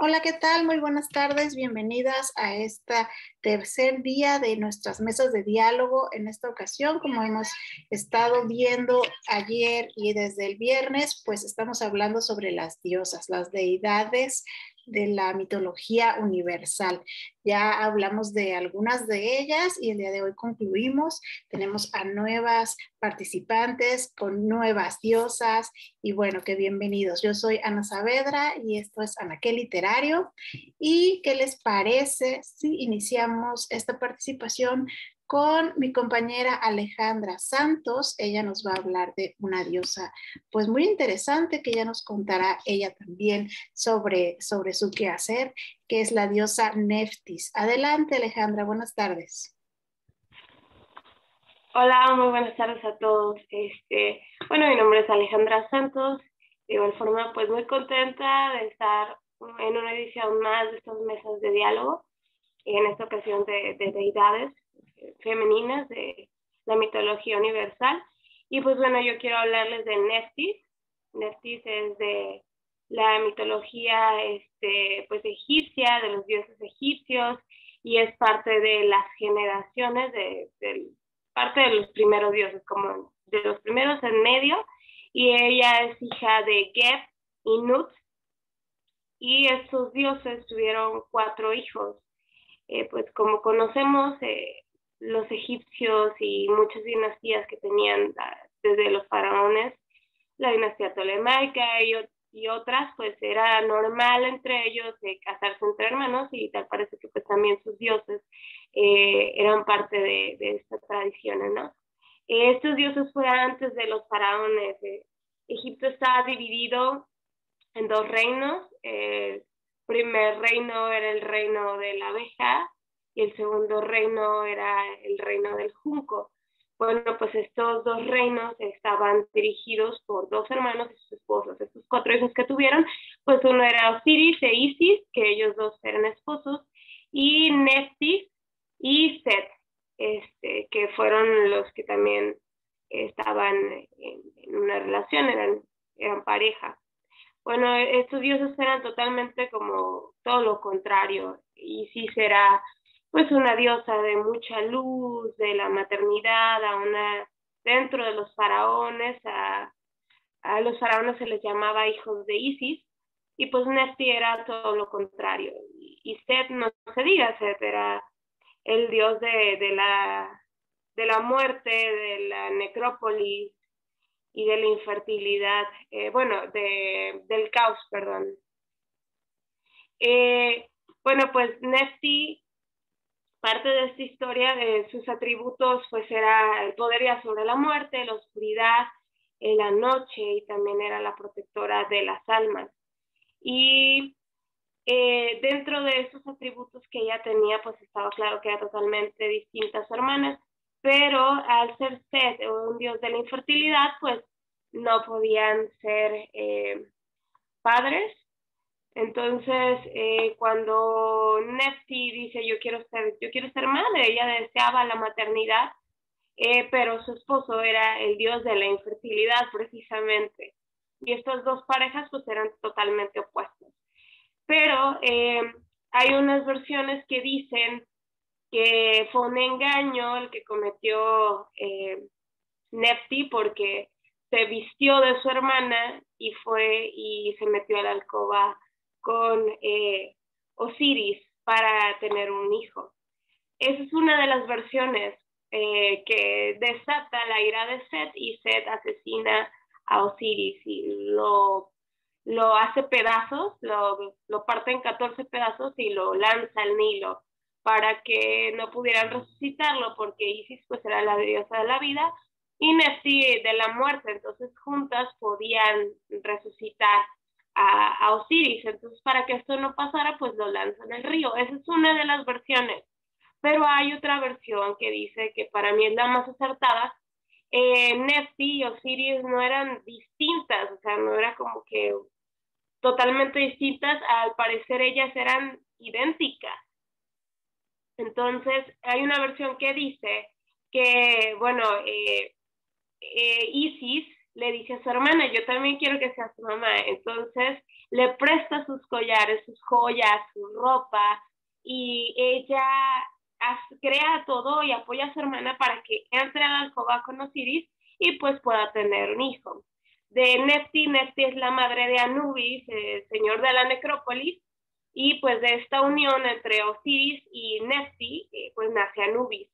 Hola, ¿qué tal? Muy buenas tardes. Bienvenidas a este tercer día de nuestras mesas de diálogo. En esta ocasión, como hemos estado viendo ayer y desde el viernes, pues estamos hablando sobre las diosas, las deidades de la mitología universal. Ya hablamos de algunas de ellas y el día de hoy concluimos. Tenemos a nuevas participantes con nuevas diosas y bueno, que bienvenidos. Yo soy Ana Saavedra y esto es Anaquel Literario. ¿Y qué les parece si iniciamos esta participación con mi compañera Alejandra Santos? Ella nos va a hablar de una diosa pues muy interesante que ya nos contará ella también sobre su quehacer, que es la diosa Neftis. Adelante, Alejandra, buenas tardes. Hola, muy buenas tardes a todos. Bueno, mi nombre es Alejandra Santos. De igual forma, pues muy contenta de estar en una edición más de estas mesas de diálogo, en esta ocasión de deidades femeninas de la mitología universal. Y pues bueno, yo quiero hablarles de Neftis. Neftis es de la mitología pues egipcia, de los dioses egipcios, y es parte de las generaciones parte de los primeros dioses, como de los primeros en medio, y ella es hija de Geb y Nut, y estos dioses tuvieron 4 hijos. Pues como conocemos, los egipcios y muchas dinastías que tenían desde los faraones, la dinastía tolemaica y otras, pues era normal entre ellos casarse entre hermanos, y tal parece que pues también sus dioses eran parte de estas tradiciones, ¿no? Estos dioses fueron antes de los faraones. Egipto estaba dividido en 2 reinos. El primer reino era el reino de la abeja y el segundo reino era el reino del junco. Bueno, pues estos 2 reinos estaban dirigidos por 2 hermanos y sus esposos. Estos 4 hijos que tuvieron, pues uno era Osiris e Isis, que ellos 2 eran esposos, y Neftis y Set, que fueron los que también estaban en una relación, eran pareja. Bueno, estos dioses eran totalmente como todo lo contrario. Isis era pues una diosa de mucha luz, de la maternidad, dentro de los faraones, a los faraones se les llamaba hijos de Isis, y pues Nefti era todo lo contrario. Y Set, no se diga, Set era el dios de la muerte, de la necrópolis y de la infertilidad, del caos, perdón. Bueno, pues Nefti, parte de esta historia, de sus atributos, pues era el poder ya sobre la muerte, la oscuridad, la noche, y también era la protectora de las almas. Y dentro de esos atributos que ella tenía, pues estaba claro que era totalmente distinta a su hermana, pero al ser Set, un dios de la infertilidad, pues no podían ser padres. Entonces, cuando Nefti dice yo quiero ser madre, ella deseaba la maternidad, pero su esposo era el dios de la infertilidad precisamente. Y estas 2 parejas pues eran totalmente opuestas. Pero hay unas versiones que dicen que fue un engaño el que cometió Nefti, porque se vistió de su hermana y fue y se metió a la alcoba con Osiris para tener un hijo. Esa es una de las versiones que desata la ira de Set, y Set asesina a Osiris y lo hace pedazos, lo parte en 14 pedazos y lo lanza al Nilo para que no pudieran resucitarlo, porque Isis pues era la diosa de la vida y Nefti de la muerte. Entonces juntas podían resucitar a Osiris. Entonces, para que esto no pasara, pues lo lanzan al río. Esa es una de las versiones. Pero hay otra versión que dice, que para mí es la más acertada. Nefti y Osiris no eran distintas, o sea, no era como que totalmente distintas. Al parecer ellas eran idénticas. Entonces hay una versión que dice que, bueno, Isis, le dice a su hermana, yo también quiero que sea su mamá. Entonces le presta sus collares, sus joyas, su ropa, y ella crea todo y apoya a su hermana para que entre a la alcoba con Osiris y pues pueda tener un hijo. De Nefti, Nefti es la madre de Anubis, señor de la necrópolis, y pues de esta unión entre Osiris y Nefti, pues nace Anubis.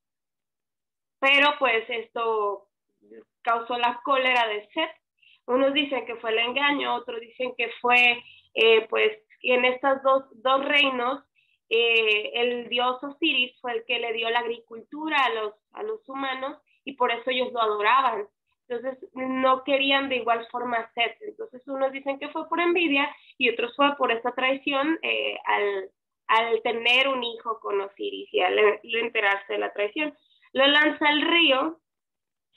Pero pues esto causó la cólera de Set. Unos dicen que fue el engaño, otros dicen que fue pues en estos dos reinos el dios Osiris fue el que le dio la agricultura a los humanos y por eso ellos lo adoraban. Entonces no querían de igual forma a Set. Entonces unos dicen que fue por envidia y otros fue por esta traición al tener un hijo con Osiris y al enterarse de la traición. Lo lanza al río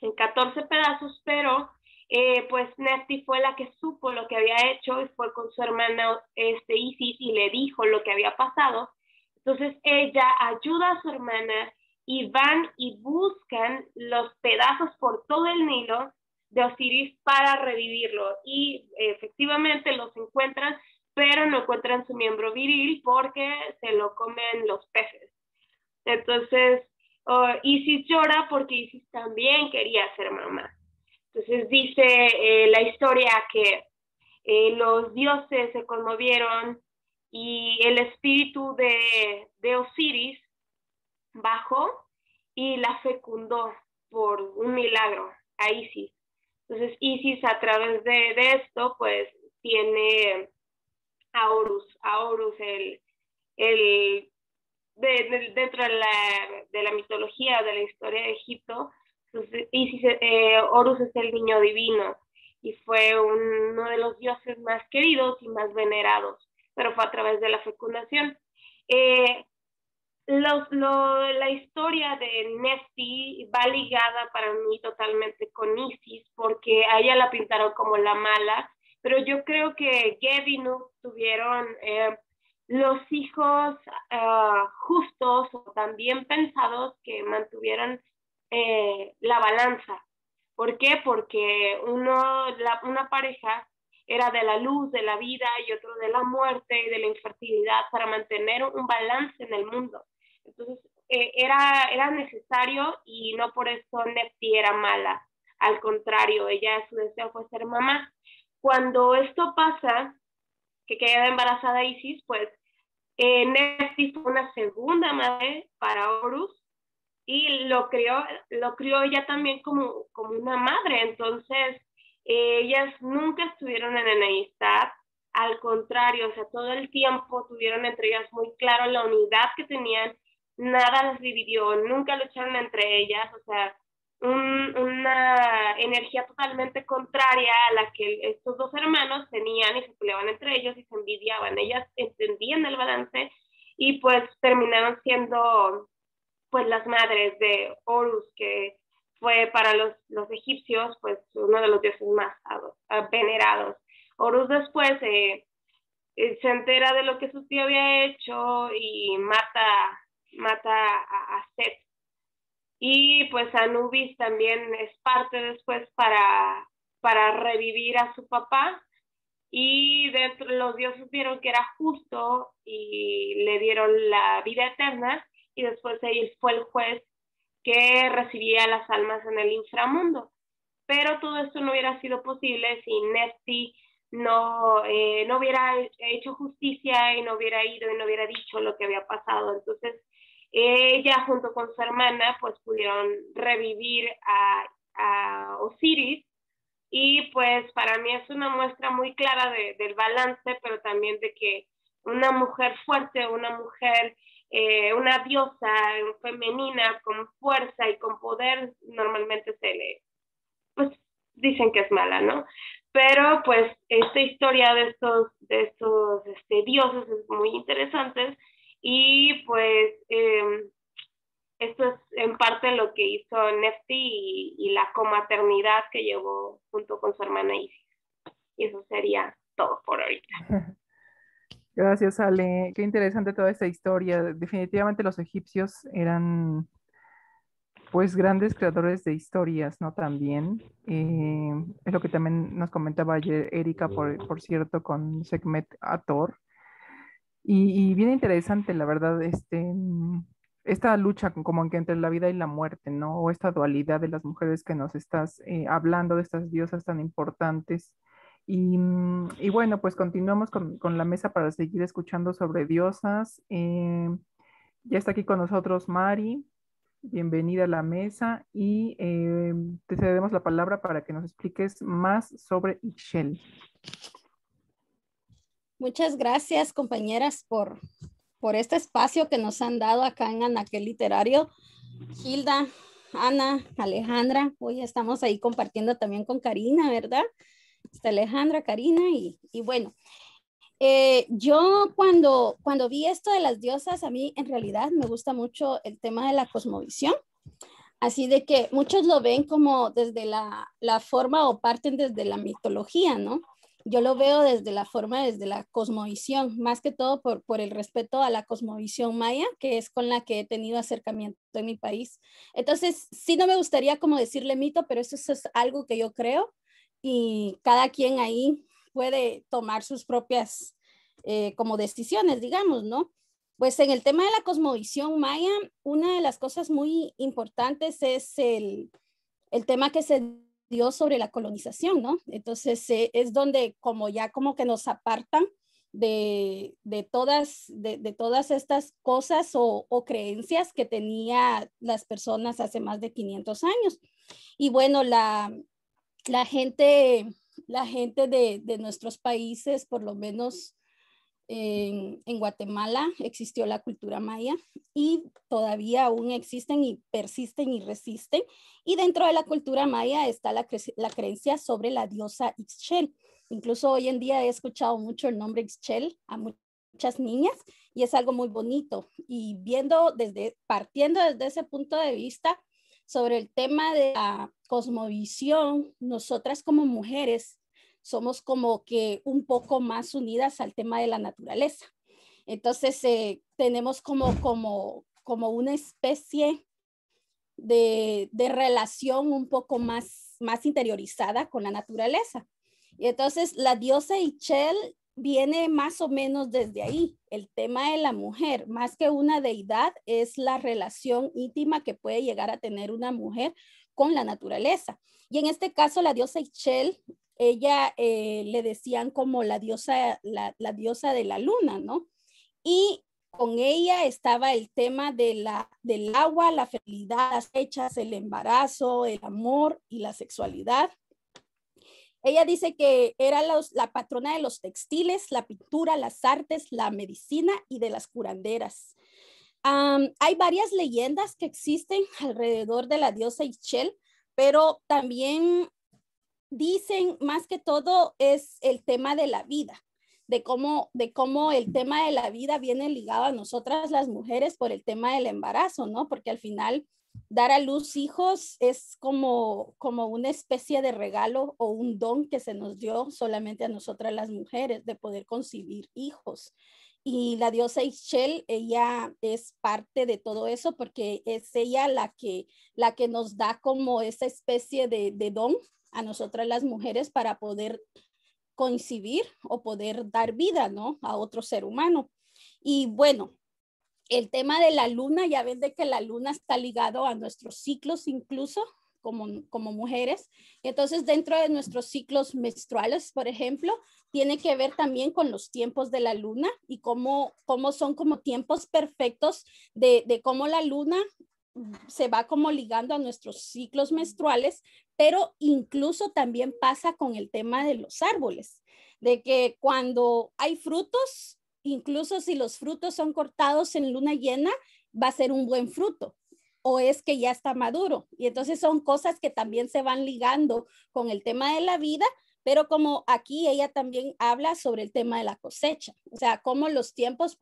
en 14 pedazos, pero pues Nefti fue la que supo lo que había hecho y fue con su hermana Isis y le dijo lo que había pasado. Entonces ella ayuda a su hermana y van y buscan los pedazos por todo el Nilo de Osiris para revivirlo y efectivamente los encuentran, pero no encuentran su miembro viril porque se lo comen los peces. Entonces Isis llora porque Isis también quería ser mamá. Entonces dice la historia que los dioses se conmovieron y el espíritu de Osiris bajó y la fecundó por un milagro a Isis. Entonces Isis a través de esto pues tiene a Horus el dentro de la mitología, de la historia de Egipto, Isis, Horus es el niño divino y fue uno de los dioses más queridos y más venerados, pero fue a través de la fecundación. La historia de Nefti va ligada para mí totalmente con Isis, porque a ella la pintaron como la mala, pero yo creo que Geb y Nut tuvieron los hijos justos o también pensados que mantuvieron la balanza. ¿Por qué? Porque una pareja era de la luz, de la vida, y otro de la muerte y de la infertilidad para mantener un balance en el mundo. Entonces, era necesario y no por eso Nefti era mala. Al contrario, ella su deseo fue ser mamá. Cuando esto pasa, que queda embarazada Isis, pues Nefti fue una segunda madre para Horus y lo crió ella también como una madre. Entonces, ellas nunca estuvieron en enemistad, al contrario, o sea, todo el tiempo tuvieron entre ellas muy claro la unidad que tenían, nada las dividió, nunca lucharon entre ellas, o sea, una energía totalmente contraria a la que estos dos hermanos tenían y se peleaban entre ellos y se envidiaban. Ellas entendían el balance y pues terminaron siendo pues las madres de Horus, que fue para los egipcios pues uno de los dioses más venerados. Horus después se entera de lo que su tío había hecho y mata a Set. Y pues Anubis también es parte después para revivir a su papá. Y dentro, los dioses vieron que era justo y le dieron la vida eterna y después él fue el juez que recibía las almas en el inframundo. Pero todo esto no hubiera sido posible si Nefti no hubiera hecho justicia y no hubiera ido y no hubiera dicho lo que había pasado. Entonces ella junto con su hermana pues pudieron revivir a Osiris y pues para mí es una muestra muy clara del balance, pero también de que una mujer fuerte, una mujer, una diosa femenina con fuerza y con poder, normalmente pues dicen que es mala, ¿no? Pero pues esta historia de estos dioses es muy interesante y pues esto es en parte lo que hizo Nefti y la comaternidad que llevó junto con su hermana Isis. Y eso sería todo por ahorita. Gracias, Ale. Qué interesante toda esta historia. Definitivamente los egipcios eran pues grandes creadores de historias, ¿no? También. Es lo que también nos comentaba ayer Erika, por cierto, con Sekhmet Ator. Y bien interesante, la verdad, esta lucha como que entre la vida y la muerte, ¿no? O esta dualidad de las mujeres que nos estás hablando, de estas diosas tan importantes. Y bueno, pues continuamos con la mesa para seguir escuchando sobre diosas. Ya está aquí con nosotros Mari. Bienvenida a la mesa y te cedemos la palabra para que nos expliques más sobre Ixchel. Muchas gracias, compañeras, por este espacio que nos han dado acá en Anaquel Literario. Hilda, Ana, Alejandra, hoy estamos ahí compartiendo también con Karina, ¿verdad? Está Alejandra, Karina y bueno, yo cuando vi esto de las diosas, a mí en realidad me gusta mucho el tema de la cosmovisión. Así de que muchos lo ven como desde la forma o parten desde la mitología, ¿no? Yo lo veo desde la forma, desde la cosmovisión, más que todo por el respeto a la cosmovisión maya, que es con la que he tenido acercamiento en mi país. Entonces, sí, no me gustaría como decirle mito, pero eso es algo que yo creo y cada quien ahí puede tomar sus propias como decisiones, digamos, ¿no? Pues en el tema de la cosmovisión maya, una de las cosas muy importantes es el tema que se dio sobre la colonización, ¿no? Entonces es donde como ya como que nos apartan de todas estas cosas o creencias que tenía las personas hace más de 500 años. Y bueno, la gente, la gente de nuestros países, por lo menos en Guatemala existió la cultura maya y todavía aún existen y persisten y resisten. Y dentro de la cultura maya está la creencia sobre la diosa Ixchel. Incluso hoy en día he escuchado mucho el nombre Ixchel a muchas niñas y es algo muy bonito. Y partiendo desde ese punto de vista sobre el tema de la cosmovisión, nosotras como mujeres somos como que un poco más unidas al tema de la naturaleza. Entonces, tenemos como una especie de relación un poco más interiorizada con la naturaleza. Y entonces, la diosa Ixchel viene más o menos desde ahí. El tema de la mujer, más que una deidad, es la relación íntima que puede llegar a tener una mujer con la naturaleza. Y en este caso, la diosa Ixchel, ella le decían como la diosa de la luna, ¿no? Y con ella estaba el tema del agua, la fertilidad, las fechas, el embarazo, el amor y la sexualidad. Ella dice que era la patrona de los textiles, la pintura, las artes, la medicina y de las curanderas. Hay varias leyendas que existen alrededor de la diosa Ixchel, pero también dicen más que todo es el tema de la vida, de cómo el tema de la vida viene ligado a nosotras las mujeres por el tema del embarazo, ¿no? Porque al final dar a luz hijos es como una especie de regalo o un don que se nos dio solamente a nosotras las mujeres de poder concebir hijos. Y la diosa Ixchel, ella es parte de todo eso porque es ella la que nos da como esa especie de don a nosotras las mujeres para poder concebir o poder dar vida, ¿no? A otro ser humano. Y bueno, el tema de la luna, ya ven de que la luna está ligado a nuestros ciclos incluso como mujeres. Entonces, dentro de nuestros ciclos menstruales, por ejemplo, tiene que ver también con los tiempos de la luna y cómo son como tiempos perfectos de cómo la luna se va como ligando a nuestros ciclos menstruales, pero incluso también pasa con el tema de los árboles, de que cuando hay frutos, incluso si los frutos son cortados en luna llena, va a ser un buen fruto o es que ya está maduro. Y entonces son cosas que también se van ligando con el tema de la vida, pero como aquí ella también habla sobre el tema de la cosecha, o sea, cómo los tiempos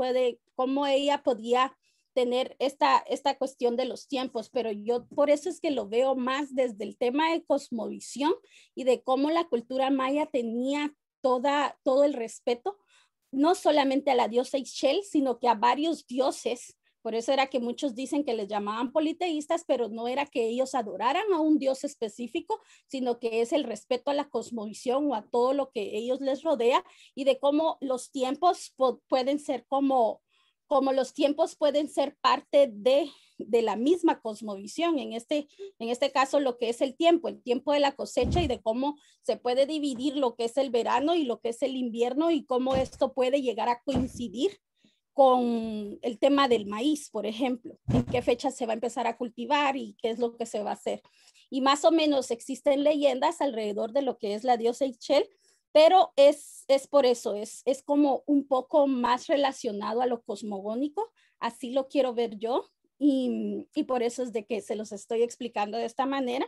cómo ella podía tener esta cuestión de los tiempos, pero yo por eso es que lo veo más desde el tema de cosmovisión y de cómo la cultura maya tenía todo el respeto, no solamente a la diosa Ixchel, sino que a varios dioses, Por eso era que muchos dicen que les llamaban politeístas, pero no era que ellos adoraran a un Dios específico, sino que es el respeto a la cosmovisión o a todo lo que ellos les rodea y de cómo los tiempos pueden ser como los tiempos pueden ser parte de la misma cosmovisión. En este caso, lo que es el tiempo de la cosecha y de cómo se puede dividir lo que es el verano y lo que es el invierno y cómo esto puede llegar a coincidir con el tema del maíz, por ejemplo, en qué fecha se va a empezar a cultivar y qué es lo que se va a hacer. Y más o menos existen leyendas alrededor de lo que es la diosa Ixchel, pero es por eso, es como un poco más relacionado a lo cosmogónico, así lo quiero ver yo, y por eso es de que se los estoy explicando de esta manera,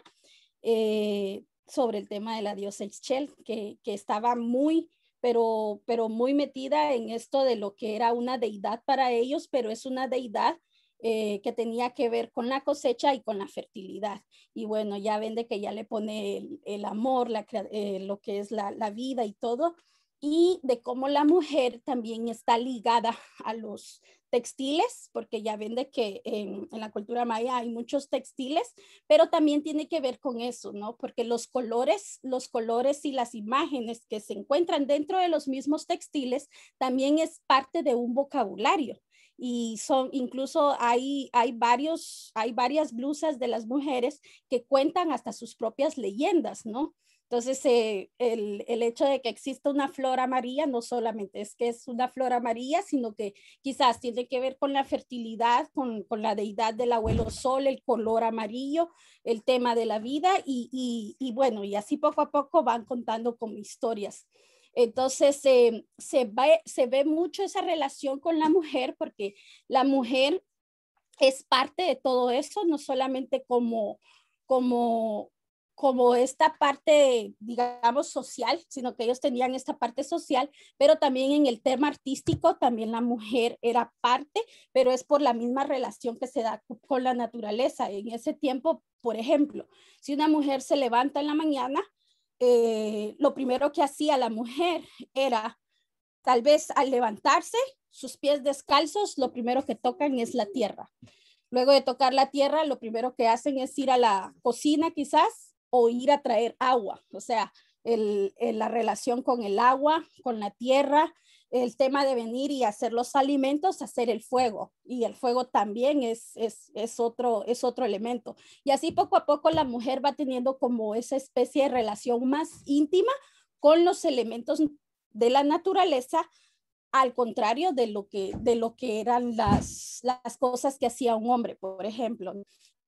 sobre el tema de la diosa Ixchel, que estaba muy, pero muy metida en esto de lo que era una deidad para ellos, pero es una deidad que tenía que ver con la cosecha y con la fertilidad. Y bueno, ya ven de que ya le pone el amor, lo que es la vida y todo, y de cómo la mujer también está ligada a los textiles, porque ya ven de que en la cultura maya hay muchos textiles, pero también tiene que ver con eso, ¿no? Porque los colores y las imágenes que se encuentran dentro de los mismos textiles también es parte de un vocabulario. Y incluso hay varias blusas de las mujeres que cuentan hasta sus propias leyendas, ¿no? Entonces, el hecho de que exista una flor amarilla no solamente es que es una flor amarilla, sino que quizás tiene que ver con la fertilidad, con la deidad del abuelo sol, el color amarillo, el tema de la vida y bueno, y así poco a poco van contando como historias. Entonces, se ve mucho esa relación con la mujer porque la mujer es parte de todo eso, no solamente como esta parte, digamos, social, sino que ellos tenían esta parte social, pero también en el tema artístico, también la mujer era parte, pero es por la misma relación que se da con la naturaleza. En ese tiempo, por ejemplo, si una mujer se levanta en la mañana, lo primero que hacía la mujer era, tal vez al levantarse, sus pies descalzos, lo primero que tocan es la tierra. Luego de tocar la tierra, lo primero que hacen es ir a la cocina quizás o ir a traer agua. O sea, la relación con el agua, con la tierra, el tema de venir y hacer los alimentos, hacer el fuego. Y el fuego también es otro elemento. Y así poco a poco la mujer va teniendo como esa especie de relación más íntima con los elementos de la naturaleza, al contrario de lo que eran las cosas que hacía un hombre, por ejemplo.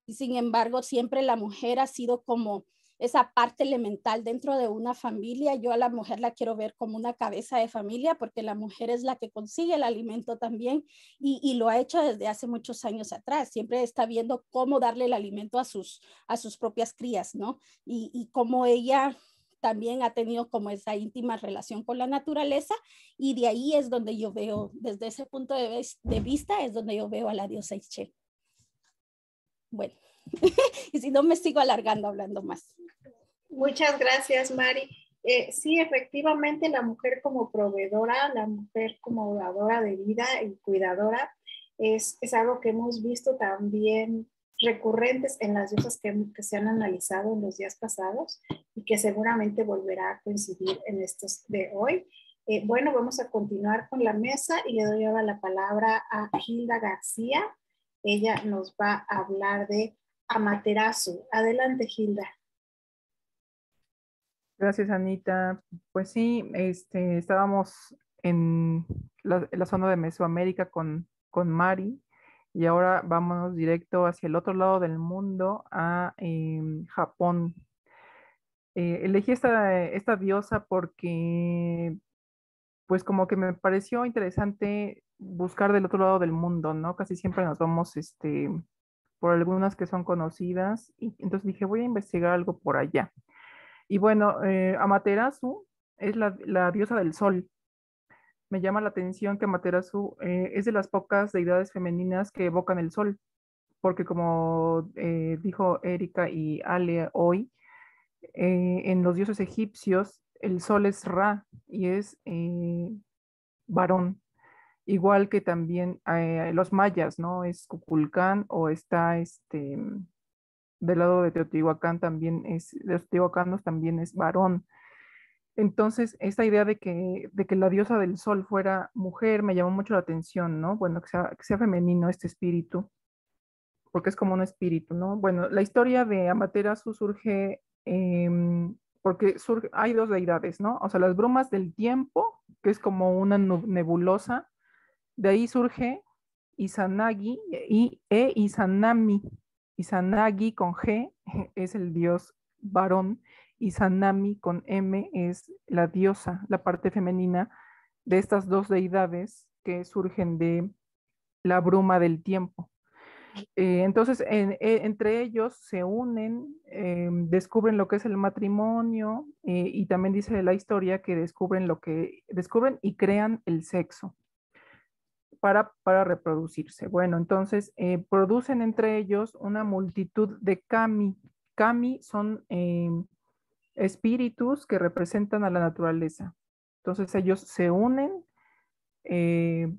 Y sin embargo, siempre la mujer ha sido como esa parte elemental dentro de una familia. Yo a la mujer la quiero ver como una cabeza de familia porque la mujer es la que consigue el alimento también y lo ha hecho desde hace muchos años atrás. Siempre está viendo cómo darle el alimento a sus propias crías, ¿no? Y cómo ella también ha tenido como esa íntima relación con la naturaleza y de ahí es donde yo veo, desde ese punto de vista, es donde yo veo a la diosa Ixchel. Bueno, y si no me sigo alargando hablando más. Muchas gracias, Mari. Sí, efectivamente, la mujer como proveedora, la mujer como dadora de vida y cuidadora, es algo que hemos visto también recurrentes en las diosas que se han analizado en los días pasados y que seguramente volverá a coincidir en estos de hoy. Bueno, vamos a continuar con la mesa y le doy ahora la palabra a Hilda García. Ella nos va a hablar de Amaterasu. Adelante, Hilda. Gracias, Anita. Pues sí, estábamos en la zona de Mesoamérica con Mari y ahora vámonos directo hacia el otro lado del mundo, a Japón. Elegí esta diosa porque pues como que me pareció interesante buscar del otro lado del mundo, ¿no? Casi siempre nos vamos por algunas que son conocidas y entonces dije, voy a investigar algo por allá. Y bueno, Amaterasu es la diosa del sol. Me llama la atención que Amaterasu es de las pocas deidades femeninas que evocan el sol, porque como dijo Erika y Ale hoy, en los dioses egipcios el sol es Ra y es varón. igual que también los mayas, ¿no? Es Cuculcán o está del lado de Teotihuacán también es, de los teotihuacanos también es varón. Entonces, esta idea de que la diosa del sol fuera mujer me llamó mucho la atención, ¿no? Bueno, que sea femenino este espíritu, porque es como un espíritu, ¿no? Bueno, la historia de Amaterasu surge porque hay dos deidades, ¿no? O sea, las brumas del tiempo, que es como una nebulosa, de ahí surge Izanagi e Izanami. Izanagi con G es el dios varón, Izanami con M es la diosa, la parte femenina de estas dos deidades que surgen de la bruma del tiempo. Entonces, entre ellos se unen, descubren lo que es el matrimonio y también dice la historia que descubren y crean el sexo para reproducirse. Bueno, entonces producen entre ellos una multitud de kami. Kami son espíritus que representan a la naturaleza. Entonces ellos se unen, eh,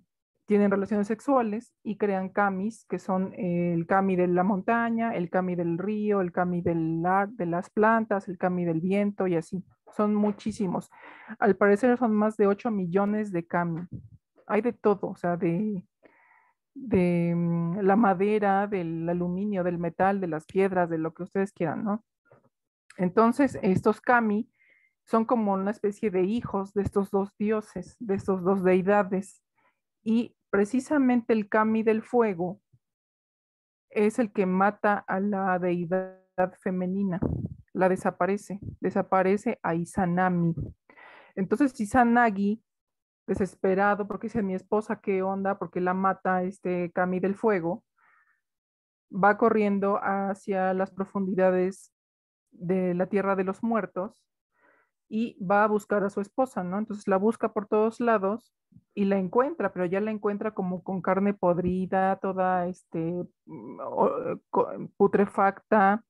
tienen relaciones sexuales y crean kamis, que son el kami de la montaña, el kami del río, el kami de las plantas, el kami del viento y así. Son muchísimos. Al parecer son más de 8 millones de kami. Hay de todo, o sea, de la madera, del aluminio, del metal, de las piedras, de lo que ustedes quieran, ¿no? Entonces, estos kami son como una especie de hijos de estos dos dioses, de estos dos deidades. Y precisamente el kami del fuego es el que mata a la deidad femenina, la desaparece a Izanami. Entonces Izanagi, desesperado, porque dice mi esposa, ¿qué onda? Porque la mata este kami del fuego, va corriendo hacia las profundidades de la tierra de los muertos y va a buscar a su esposa, ¿no? Entonces la busca por todos lados y la encuentra, pero ya la encuentra como con carne podrida, toda putrefacta,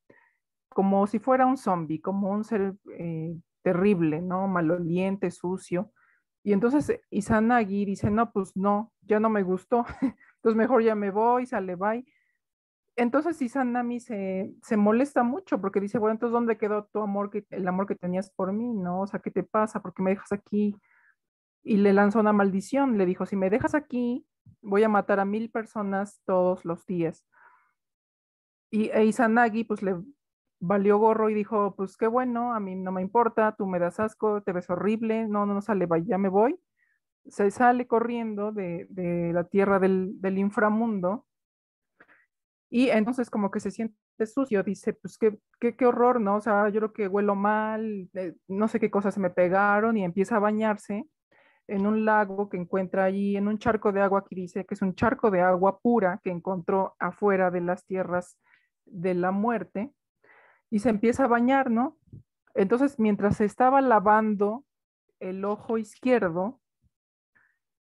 como si fuera un zombie, como un ser terrible, ¿no? Maloliente, sucio. Y entonces Izanagi dice, no, pues no, ya no me gustó, entonces mejor ya me voy, sale, bye. Entonces Izanami se molesta mucho porque dice, bueno, entonces ¿dónde quedó tu amor, el amor que tenías por mí, ¿no? O sea, ¿qué te pasa? ¿Por qué me dejas aquí? Y le lanzó una maldición, le dijo, si me dejas aquí, voy a matar a 1000 personas todos los días. Y Izanagi pues le valió gorro y dijo, pues qué bueno, a mí no me importa, tú me das asco, te ves horrible, no, no, no sale, vaya, ya me voy. Se sale corriendo de la tierra del inframundo y entonces como que se siente sucio, dice, pues qué horror, ¿no? O sea, yo creo que huelo mal, no sé qué cosas se me pegaron y empieza a bañarse en un lago que encuentra allí, en un charco de agua que dice que es un charco de agua pura que encontró afuera de las tierras de la muerte y se empieza a bañar, ¿no? Entonces, mientras se estaba lavando el ojo izquierdo,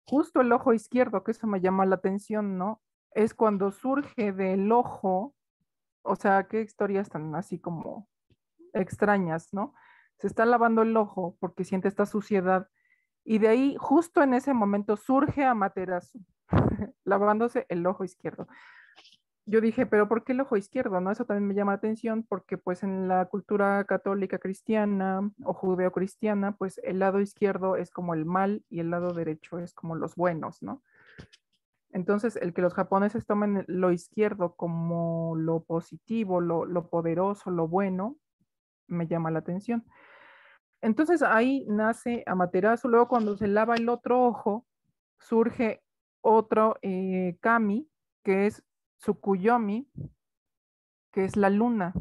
justo el ojo izquierdo, que eso me llama la atención, ¿no? Es cuando surge del ojo, o sea, qué historias tan así como extrañas, ¿no? Se está lavando el ojo porque siente esta suciedad y de ahí, justo en ese momento, surge Amaterasu, lavándose el ojo izquierdo. Yo dije, pero ¿por qué el ojo izquierdo? ¿No? Eso también me llama la atención porque pues en la cultura católica cristiana o judeocristiana, pues el lado izquierdo es como el mal y el lado derecho es como los buenos, ¿no? Entonces, el que los japoneses tomen lo izquierdo como lo positivo, lo poderoso, lo bueno, me llama la atención. Entonces ahí nace Amaterasu, luego cuando se lava el otro ojo, surge otro kami, que es Tsukuyomi, que es la luna.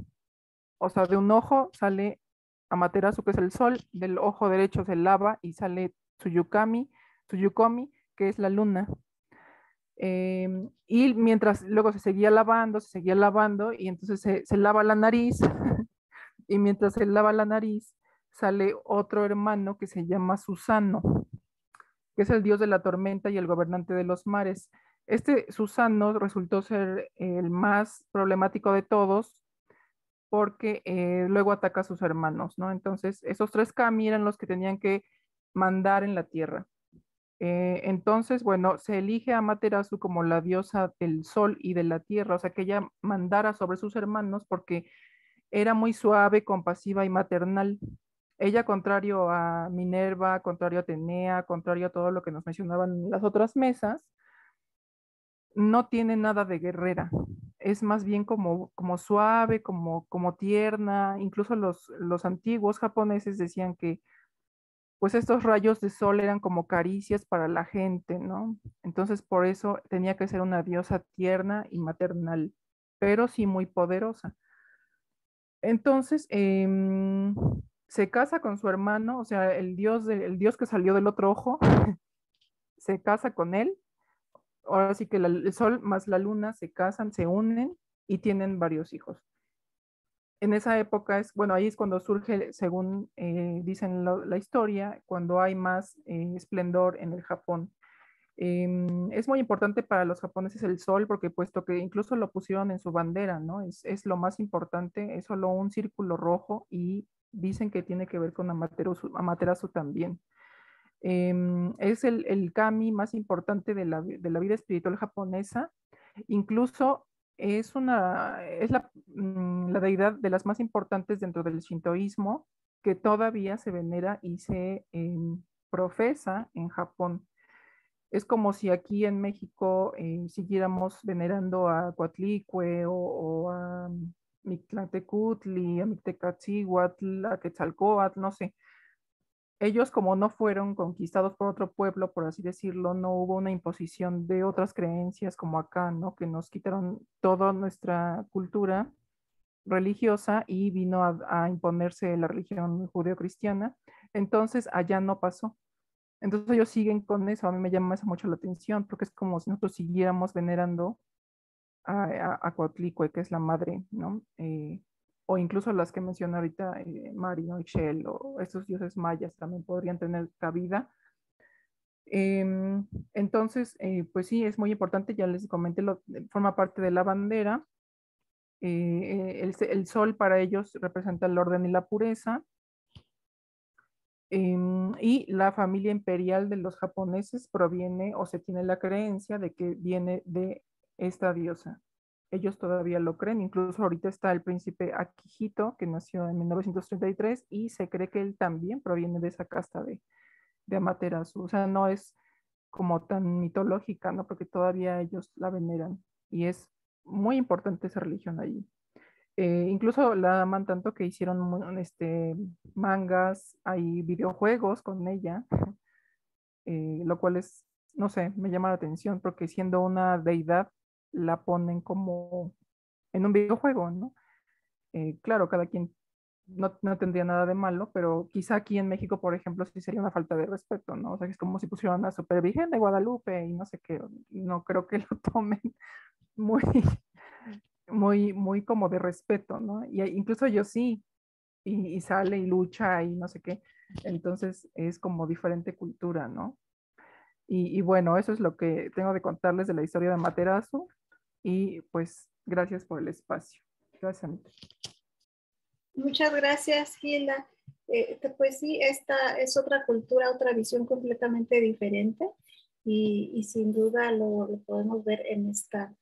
O sea, de un ojo sale Amaterasu, que es el sol, del ojo derecho se lava y sale Tsuyukomi, que es la luna. Y mientras luego se seguía lavando, y entonces se lava la nariz, y mientras se lava la nariz, sale otro hermano que se llama Susano, que es el dios de la tormenta y el gobernante de los mares. Este Susano resultó ser el más problemático de todos porque luego ataca a sus hermanos, ¿no? Entonces, esos tres kami eran los que tenían que mandar en la tierra. Entonces, bueno, se elige a Amaterasu como la diosa del sol y de la tierra, o sea, que ella mandara sobre sus hermanos porque era muy suave, compasiva y maternal. Ella, contrario a Minerva, contrario a Atenea, contrario a todo lo que nos mencionaban las otras mesas, no tiene nada de guerrera. Es más bien como suave, como tierna. Incluso los antiguos japoneses decían que pues estos rayos de sol eran como caricias para la gente, ¿no? Entonces por eso tenía que ser una diosa tierna y maternal, pero sí muy poderosa. Entonces se casa con su hermano, o sea, el dios que salió del otro ojo, se casa con él. Ahora sí que el sol más la luna se casan, se unen y tienen varios hijos. En esa época bueno, ahí es cuando surge, según dicen la historia, cuando hay más esplendor en el Japón. Es muy importante para los japoneses el sol porque puesto que incluso lo pusieron en su bandera, ¿no? Es lo más importante, es solo un círculo rojo y dicen que tiene que ver con Amaterasu también. Es el kami más importante de la vida espiritual japonesa. Incluso es la deidad de las más importantes dentro del shintoísmo que todavía se venera y se profesa en Japón. Es como si aquí en México siguiéramos venerando a Coatlicue o a Mictlantecutli, a Mictecacihuatl, a Quetzalcóatl, no sé. Ellos, como no fueron conquistados por otro pueblo, por así decirlo, no hubo una imposición de otras creencias como acá, ¿no? Que nos quitaron toda nuestra cultura religiosa y vino a imponerse la religión judeocristiana. Entonces, allá no pasó. Entonces ellos siguen con eso. A mí me llama eso mucho la atención porque es como si nosotros siguiéramos venerando a Coatlicue, que es la madre, ¿no? O incluso las que mencioné ahorita, Mari, ¿no? Ixchel, o estos dioses mayas también podrían tener cabida. Entonces, pues sí, es muy importante, ya les comenté, forma parte de la bandera. El sol para ellos representa el orden y la pureza. Y la familia imperial de los japoneses proviene o se tiene la creencia de que viene de esta diosa. Ellos todavía lo creen, incluso ahorita está el príncipe Akihito, que nació en 1933, y se cree que él también proviene de esa casta de Amaterasu. O sea, no es como tan mitológica, ¿no? Porque todavía ellos la veneran y es muy importante esa religión allí. Incluso la aman tanto que hicieron mangas, hay videojuegos con ella, lo cual es, no sé, me llama la atención porque siendo una deidad la ponen como en un videojuego, ¿no? Claro, cada quien no tendría nada de malo, pero quizá aquí en México, por ejemplo, sí sería una falta de respeto, ¿no? O sea, es como si pusieran a Super Virgen de Guadalupe y no sé qué, no creo que lo tomen muy, muy como de respeto, ¿no? Y incluso yo sí, y sale y lucha y no sé qué. Entonces es como diferente cultura, ¿no? Y bueno, eso es lo que tengo de contarles de la historia de Amaterasu y pues gracias por el espacio. Gracias, Anita. Muchas gracias, Gilda. Pues sí, esta es otra cultura, otra visión completamente diferente y sin duda lo podemos ver en esta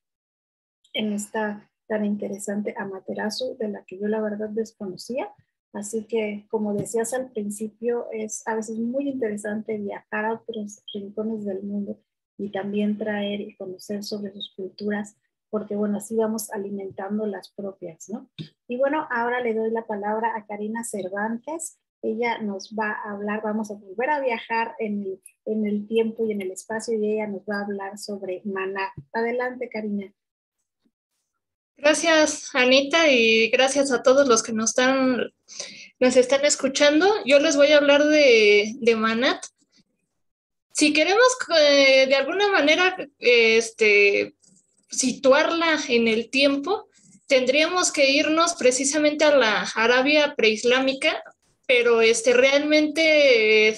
tan interesante Amaterasu, de la que yo la verdad desconocía. Así que, como decías al principio, es a veces muy interesante viajar a otros rincones del mundo y también traer y conocer sobre sus culturas, porque bueno, así vamos alimentando las propias, ¿no? Y bueno, ahora le doy la palabra a Karina Cervantes. Ella nos va a hablar, vamos a volver a viajar en el tiempo y en el espacio y ella nos va a hablar sobre Maná. Adelante, Karina. Gracias, Anita, y gracias a todos los que nos están escuchando. Yo les voy a hablar de Manat. Si queremos de alguna manera situarla en el tiempo, tendríamos que irnos precisamente a la Arabia preislámica, pero realmente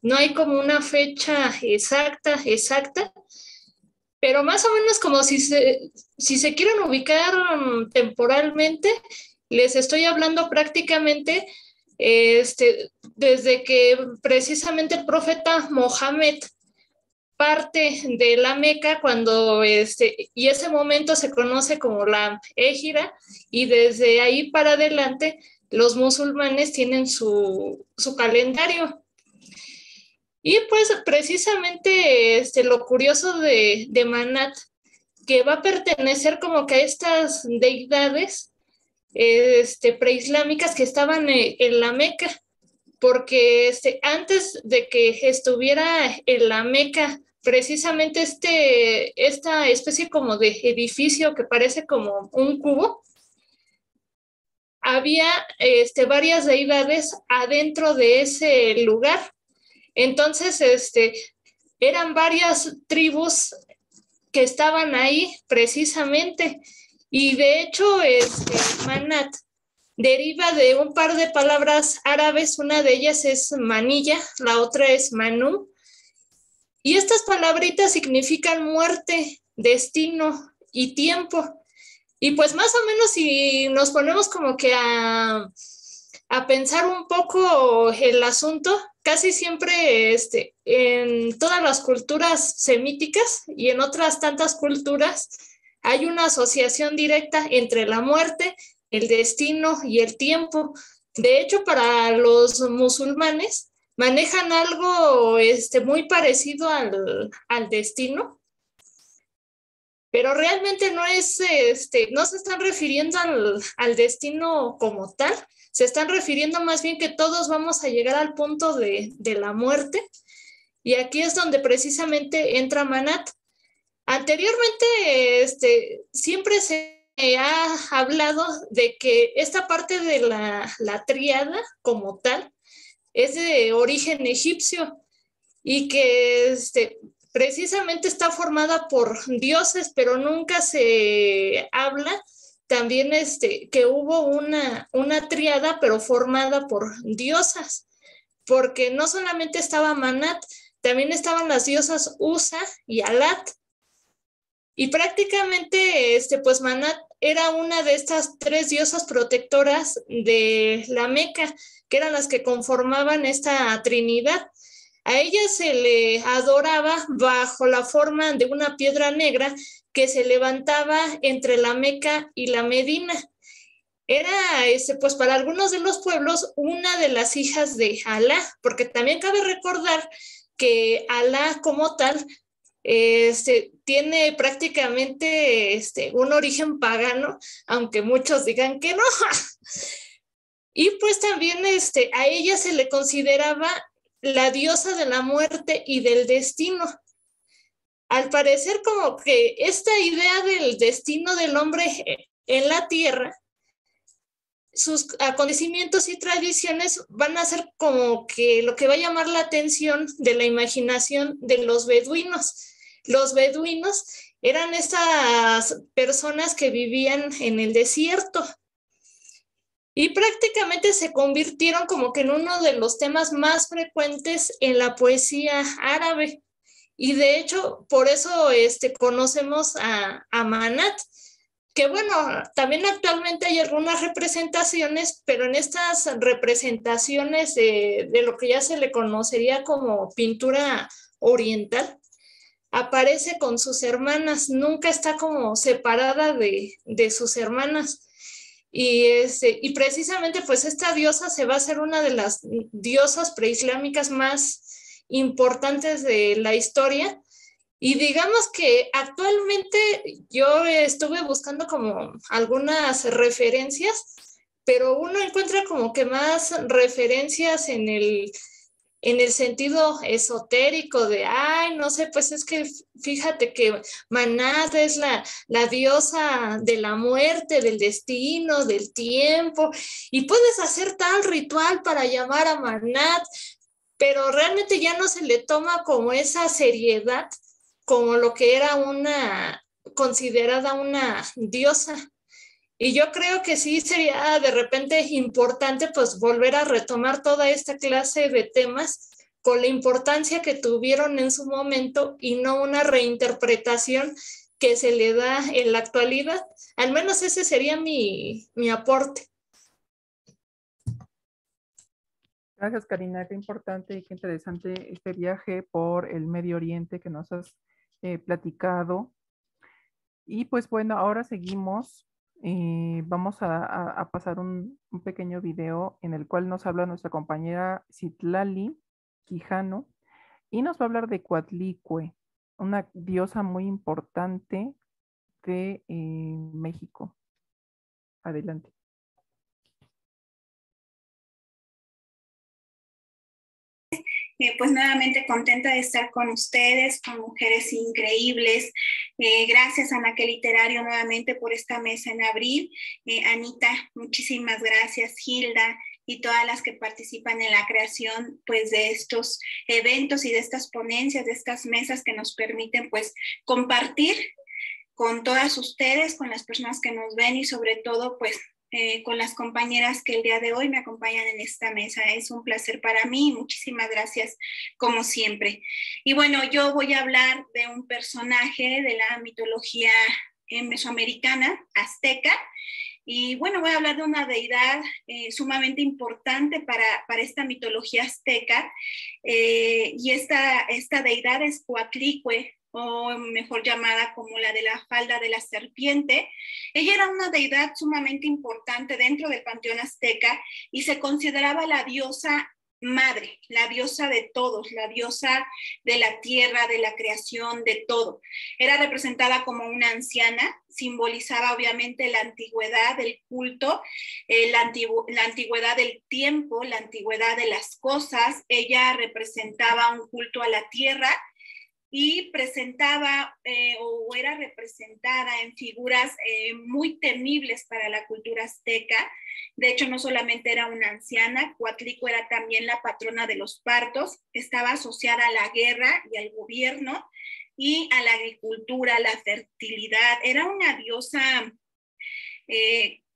no hay como una fecha exacta, pero más o menos como si se quieren ubicar temporalmente, les estoy hablando prácticamente desde que precisamente el profeta Mohammed parte de la Meca cuando y ese momento se conoce como la Égira, y desde ahí para adelante los musulmanes tienen su calendario. Y pues precisamente lo curioso de Manat, que va a pertenecer como que a estas deidades preislámicas que estaban en la Meca, porque antes de que estuviera en la Meca, precisamente esta especie como de edificio que parece como un cubo, había varias deidades adentro de ese lugar. Entonces, eran varias tribus que estaban ahí precisamente. Y de hecho, Manat deriva de un par de palabras árabes. Una de ellas es manilla, la otra es manú. Y estas palabritas significan muerte, destino y tiempo. Y pues más o menos si nos ponemos como que a pensar un poco el asunto, casi siempre en todas las culturas semíticas y en otras tantas culturas hay una asociación directa entre la muerte, el destino y el tiempo. De hecho, para los musulmanes manejan algo muy parecido al destino, pero realmente no es, no se están refiriendo al destino como tal, se están refiriendo más bien que todos vamos a llegar al punto de la muerte, y aquí es donde precisamente entra Manat. Anteriormente, siempre se ha hablado de que esta parte de la tríada como tal es de origen egipcio, y que precisamente está formada por dioses, pero nunca se habla también que hubo una tríada, pero formada por diosas, porque no solamente estaba Manat, también estaban las diosas Usa y Alat. Y prácticamente, pues Manat era una de estas tres diosas protectoras de la Meca, que eran las que conformaban esta trinidad. A ella se le adoraba bajo la forma de una piedra negra que se levantaba entre la Meca y la Medina. Era, pues para algunos de los pueblos, una de las hijas de Alá, porque también cabe recordar que Alá como tal tiene prácticamente un origen pagano, aunque muchos digan que no. Y pues también a ella se le consideraba la diosa de la muerte y del destino. Al parecer, como que esta idea del destino del hombre en la tierra, sus acontecimientos y tradiciones van a ser como que lo que va a llamar la atención de la imaginación de los beduinos. Los beduinos eran estas personas que vivían en el desierto y prácticamente se convirtieron como que en uno de los temas más frecuentes en la poesía árabe. Y de hecho, por eso conocemos a Manat, que bueno, también actualmente hay algunas representaciones, pero en estas representaciones de lo que ya se le conocería como pintura oriental, aparece con sus hermanas, nunca está como separada de sus hermanas. Y precisamente pues esta diosa se va a ser una de las diosas preislámicas más importantes de la historia. Y digamos que actualmente yo estuve buscando como algunas referencias, pero uno encuentra como que más referencias en el sentido esotérico de, ay, no sé, pues es que fíjate que Manat es la diosa de la muerte, del destino, del tiempo, y puedes hacer tal ritual para llamar a Manat, pero realmente ya no se le toma como esa seriedad como lo que era considerada una diosa. Y yo creo que sí sería de repente importante pues volver a retomar toda esta clase de temas con la importancia que tuvieron en su momento y no una reinterpretación que se le da en la actualidad. Al menos ese sería mi aporte. Gracias, Karina. Qué importante y qué interesante este viaje por el Medio Oriente que nos has platicado. Y pues bueno, ahora seguimos. Vamos a pasar un pequeño video en el cual nos habla nuestra compañera Citlali Quijano y nos va a hablar de Coatlicue, una diosa muy importante de México. Adelante. Pues nuevamente contenta de estar con ustedes, con mujeres increíbles. Gracias, Anaquel Literario, nuevamente por esta mesa en abril. Anita, muchísimas gracias. Hilda y todas las que participan en la creación pues, de estos eventos y de estas ponencias, de estas mesas que nos permiten pues, compartir con todas ustedes, con las personas que nos ven y sobre todo pues con las compañeras que el día de hoy me acompañan en esta mesa. Es un placer para mí y muchísimas gracias como siempre. Y bueno, yo voy a hablar de un personaje de la mitología mesoamericana, azteca, y bueno, voy a hablar de una deidad sumamente importante para esta mitología azteca, y esta deidad es Coatlicue, o mejor llamada como la de la falda de la serpiente. Ella era una deidad sumamente importante dentro del panteón azteca y se consideraba la diosa madre, la diosa de todos, la diosa de la tierra, de la creación, de todo. Era representada como una anciana, simbolizaba obviamente la antigüedad del culto, la antigüedad del tiempo, la antigüedad de las cosas. Ella representaba un culto a la tierra y presentaba o era representada en figuras muy temibles para la cultura azteca. De hecho, no solamente era una anciana, Coatlicue era también la patrona de los partos, estaba asociada a la guerra y al gobierno y a la agricultura, a la fertilidad. Era una diosa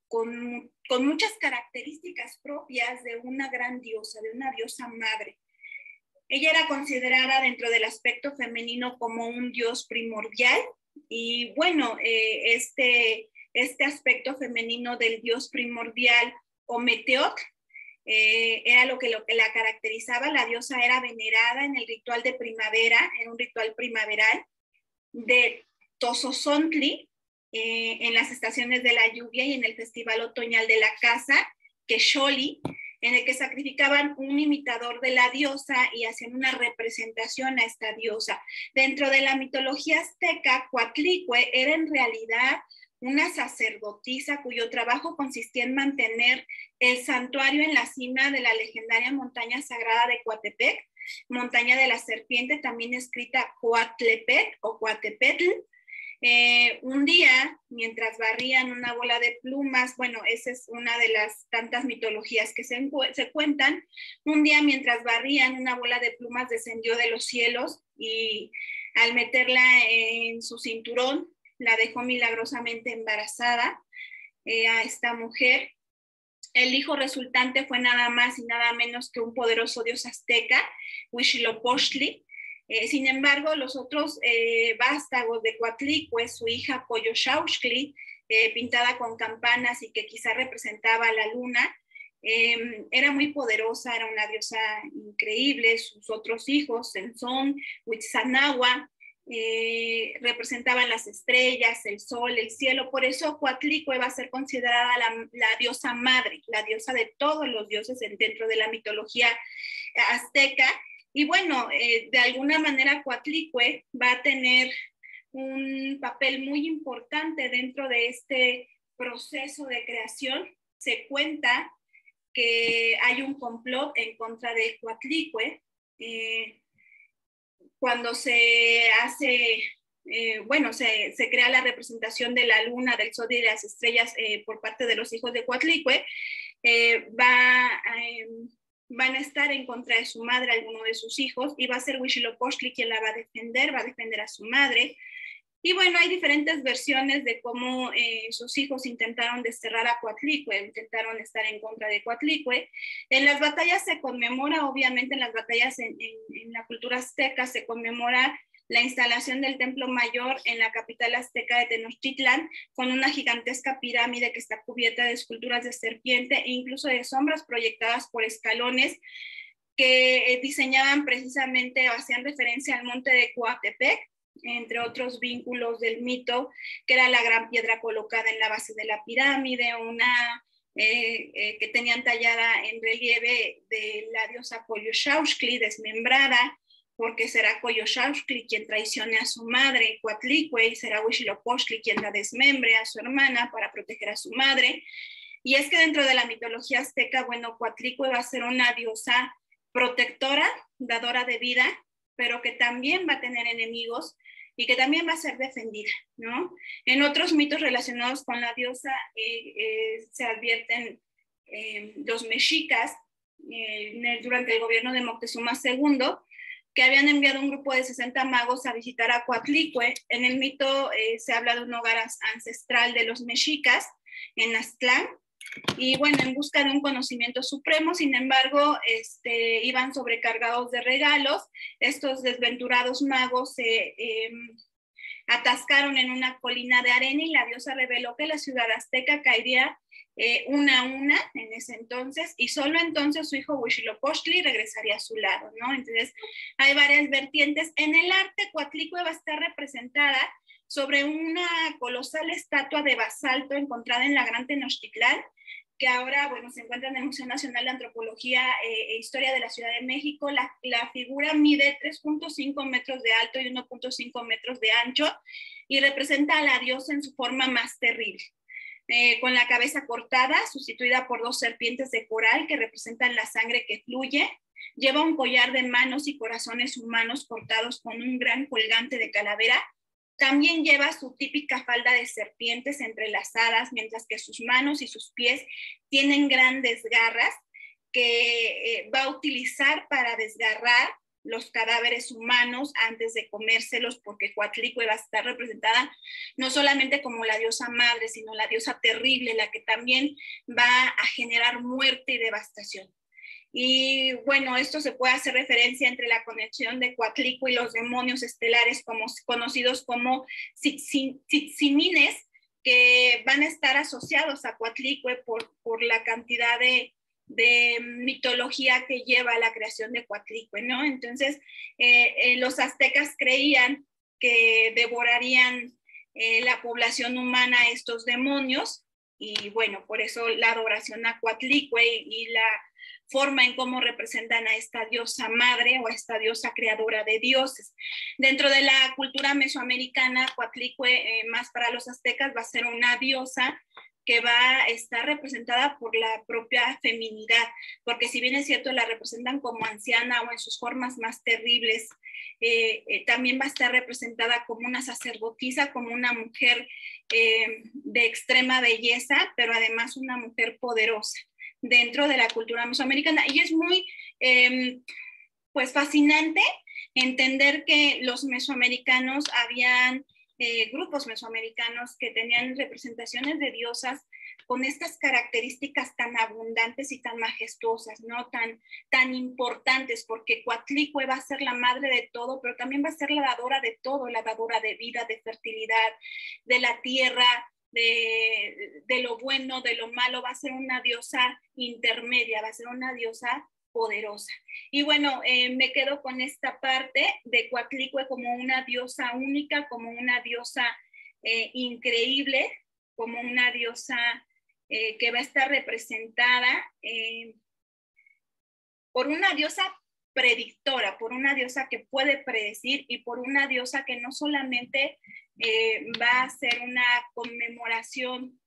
con muchas características propias de una gran diosa, de una diosa madre. Ella era considerada dentro del aspecto femenino como un dios primordial y bueno, este aspecto femenino del dios primordial Ometeotl era lo que la caracterizaba. La diosa era venerada en el ritual de primavera, en un ritual primaveral de Tozozontli, en las estaciones de la lluvia y en el festival otoñal de la caza, Quexoli, en el que sacrificaban un imitador de la diosa y hacían una representación a esta diosa. Dentro de la mitología azteca, Coatlicue era en realidad una sacerdotisa cuyo trabajo consistía en mantener el santuario en la cima de la legendaria montaña sagrada de Coatepec, montaña de la serpiente, también escrita Coatlepec o Coatepetl. Un día, mientras barrían una bola de plumas, bueno, esa es una de las tantas mitologías que se cuentan, un día mientras barrían una bola de plumas descendió de los cielos y al meterla en su cinturón, la dejó milagrosamente embarazada a esta mujer. El hijo resultante fue nada más y nada menos que un poderoso dios azteca, Huitzilopochtli. Sin embargo, los otros vástagos de Coatlicue, su hija Coyolxauhqui, pintada con campanas y que quizá representaba a la luna, era muy poderosa, era una diosa increíble. Sus otros hijos, Senzón, Huitzanahua, representaban las estrellas, el sol, el cielo. Por eso Coatlicue va a ser considerada la diosa madre, la diosa de todos los dioses dentro de la mitología azteca. Y bueno, de alguna manera Coatlicue va a tener un papel muy importante dentro de este proceso de creación. Se cuenta que hay un complot en contra de Coatlicue. Cuando se hace, se crea la representación de la luna, del sol y de las estrellas por parte de los hijos de Coatlicue, van a estar en contra de su madre alguno de sus hijos y va a ser Huitzilopochtli quien la va a defender a su madre. Y bueno, hay diferentes versiones de cómo sus hijos intentaron desterrar a Coatlicue, intentaron estar en contra de Coatlicue. En las batallas se conmemora, obviamente en las batallas en la cultura azteca se conmemora la instalación del Templo Mayor en la capital azteca de Tenochtitlán, con una gigantesca pirámide que está cubierta de esculturas de serpiente e incluso de sombras proyectadas por escalones que diseñaban precisamente o hacían referencia al monte de Coatepec, entre otros vínculos del mito, que era la gran piedra colocada en la base de la pirámide, una que tenían tallada en relieve de la diosa Coyolxauhqui desmembrada, porque será Coyolxauhqui quien traicione a su madre, Coatlicue, y será Huitzilopochtli quien la desmembre a su hermana para proteger a su madre. Y es que dentro de la mitología azteca, bueno, Coatlicue va a ser una diosa protectora, dadora de vida, pero que también va a tener enemigos y que también va a ser defendida, ¿no? En otros mitos relacionados con la diosa se advierten los mexicas durante el gobierno de Moctezuma II, que habían enviado un grupo de 60 magos a visitar a Coatlicue. En el mito se habla de un hogar ancestral de los mexicas en Aztlán, y bueno, en busca de un conocimiento supremo. Sin embargo, iban sobrecargados de regalos. Estos desventurados magos se atascaron en una colina de arena y la diosa reveló que la ciudad azteca caería una a una en ese entonces, y solo entonces su hijo Huitzilopochtli regresaría a su lado, ¿no? Entonces hay varias vertientes. En el arte, Coatlicue va a estar representada sobre una colosal estatua de basalto encontrada en la Gran Tenochtitlán, que ahora, bueno, se encuentra en el Museo Nacional de Antropología e Historia de la Ciudad de México. La figura mide 3.5 metros de alto y 1.5 metros de ancho y representa a la diosa en su forma más terrible. Con la cabeza cortada, sustituida por 2 serpientes de coral que representan la sangre que fluye. Lleva un collar de manos y corazones humanos cortados con un gran colgante de calavera. También lleva su típica falda de serpientes entrelazadas, mientras que sus manos y sus pies tienen grandes garras que va a utilizar para desgarrar los cadáveres humanos antes de comérselos, porque Coatlicue va a estar representada no solamente como la diosa madre, sino la diosa terrible, la que también va a generar muerte y devastación. Y bueno, esto se puede hacer referencia entre la conexión de Coatlicue y los demonios estelares conocidos como Tzitzinines, que van a estar asociados a Coatlicue por la cantidad de mitología que lleva a la creación de Coatlicue, ¿no? Entonces, los aztecas creían que devorarían la población humana estos demonios, y bueno, por eso la adoración a Coatlicue y la forma en cómo representan a esta diosa madre o a esta diosa creadora de dioses. Dentro de la cultura mesoamericana, Coatlicue, más para los aztecas, va a ser una diosa que va a estar representada por la propia feminidad, porque si bien es cierto la representan como anciana o en sus formas más terribles, también va a estar representada como una sacerdotisa, como una mujer de extrema belleza, pero además una mujer poderosa dentro de la cultura mesoamericana. Y es muy pues fascinante entender que los mesoamericanos habían grupos mesoamericanos que tenían representaciones de diosas con estas características tan abundantes y tan majestuosas, ¿no? Tan importantes, porque Coatlicue va a ser la madre de todo, pero también va a ser la dadora de todo, la dadora de vida, de fertilidad, de la tierra, de lo bueno, de lo malo. Va a ser una diosa intermedia, va a ser una diosa poderosa. Y bueno, me quedo con esta parte de Coatlicue como una diosa única, como una diosa increíble, como una diosa que va a estar representada por una diosa predictora, por una diosa que puede predecir y por una diosa que no solamente va a ser una conmemoración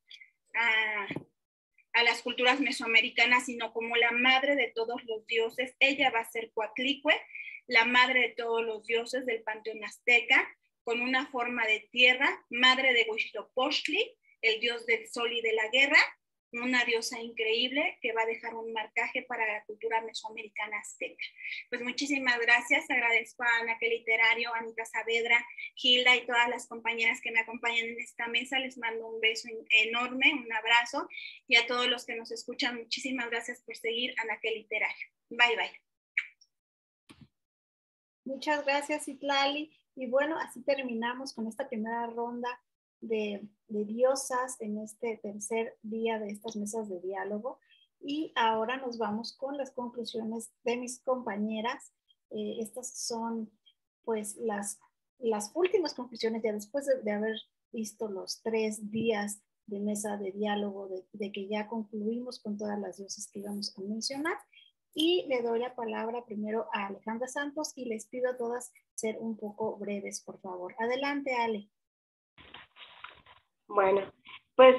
a las culturas mesoamericanas, sino como la madre de todos los dioses. Ella va a ser Coatlicue, la madre de todos los dioses del panteón azteca, con una forma de tierra, madre de Huitzilopochtli, el dios del sol y de la guerra, una diosa increíble que va a dejar un marcaje para la cultura mesoamericana azteca. Pues muchísimas gracias, agradezco a Anaquel Literario, a Anita Saavedra, Hilda y todas las compañeras que me acompañan en esta mesa. Les mando un beso enorme, un abrazo, y a todos los que nos escuchan, muchísimas gracias por seguir Anaquel Literario. Bye, bye. Muchas gracias, Citlali. Y bueno, así terminamos con esta primera ronda de diosas en este tercer día de estas mesas de diálogo. Y ahora nos vamos con las conclusiones de mis compañeras. Estas son pues las últimas conclusiones ya después de haber visto los 3 días de mesa de diálogo, de que ya concluimos con todas las diosas que íbamos a mencionar. Y le doy la palabra primero a Alejandra Santos y les pido a todas ser un poco breves, por favor. Adelante, Ale. Bueno, pues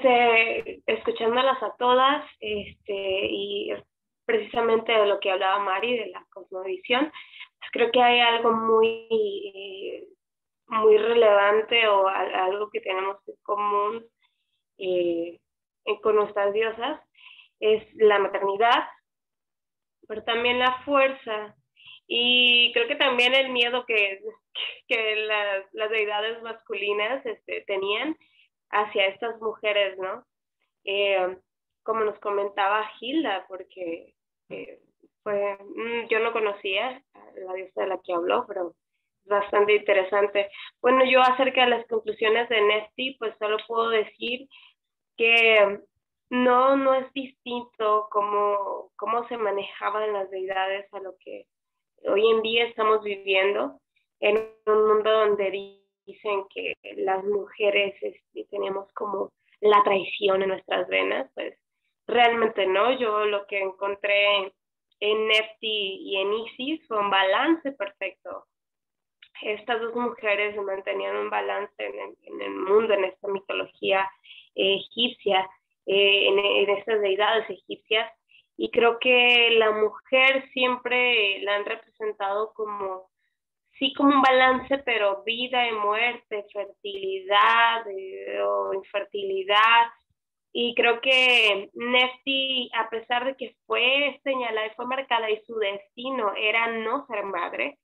escuchándolas a todas y precisamente de lo que hablaba Mari, de la cosmovisión, pues creo que hay algo muy relevante o algo que tenemos en común con nuestras diosas, es la maternidad, pero también la fuerza, y creo que también el miedo que las deidades masculinas tenían hacia estas mujeres, ¿no? Como nos comentaba Hilda, porque yo no conocía a la diosa de la que habló, pero es bastante interesante. Bueno, yo acerca de las conclusiones de Nefti, pues solo puedo decir que no es distinto cómo se manejaban las deidades a lo que hoy en día estamos viviendo en un mundo donde dicen que las mujeres tenemos como la traición en nuestras venas. Pues realmente no. Yo lo que encontré en Nefti y en Isis fue un balance perfecto. Estas dos mujeres mantenían un balance en el mundo, en esta mitología egipcia, en estas deidades egipcias, y creo que la mujer siempre la han representado como un balance, pero vida y muerte, fertilidad o infertilidad. Y creo que Nefti, a pesar de que fue señalada y fue marcada y su destino era no ser madre,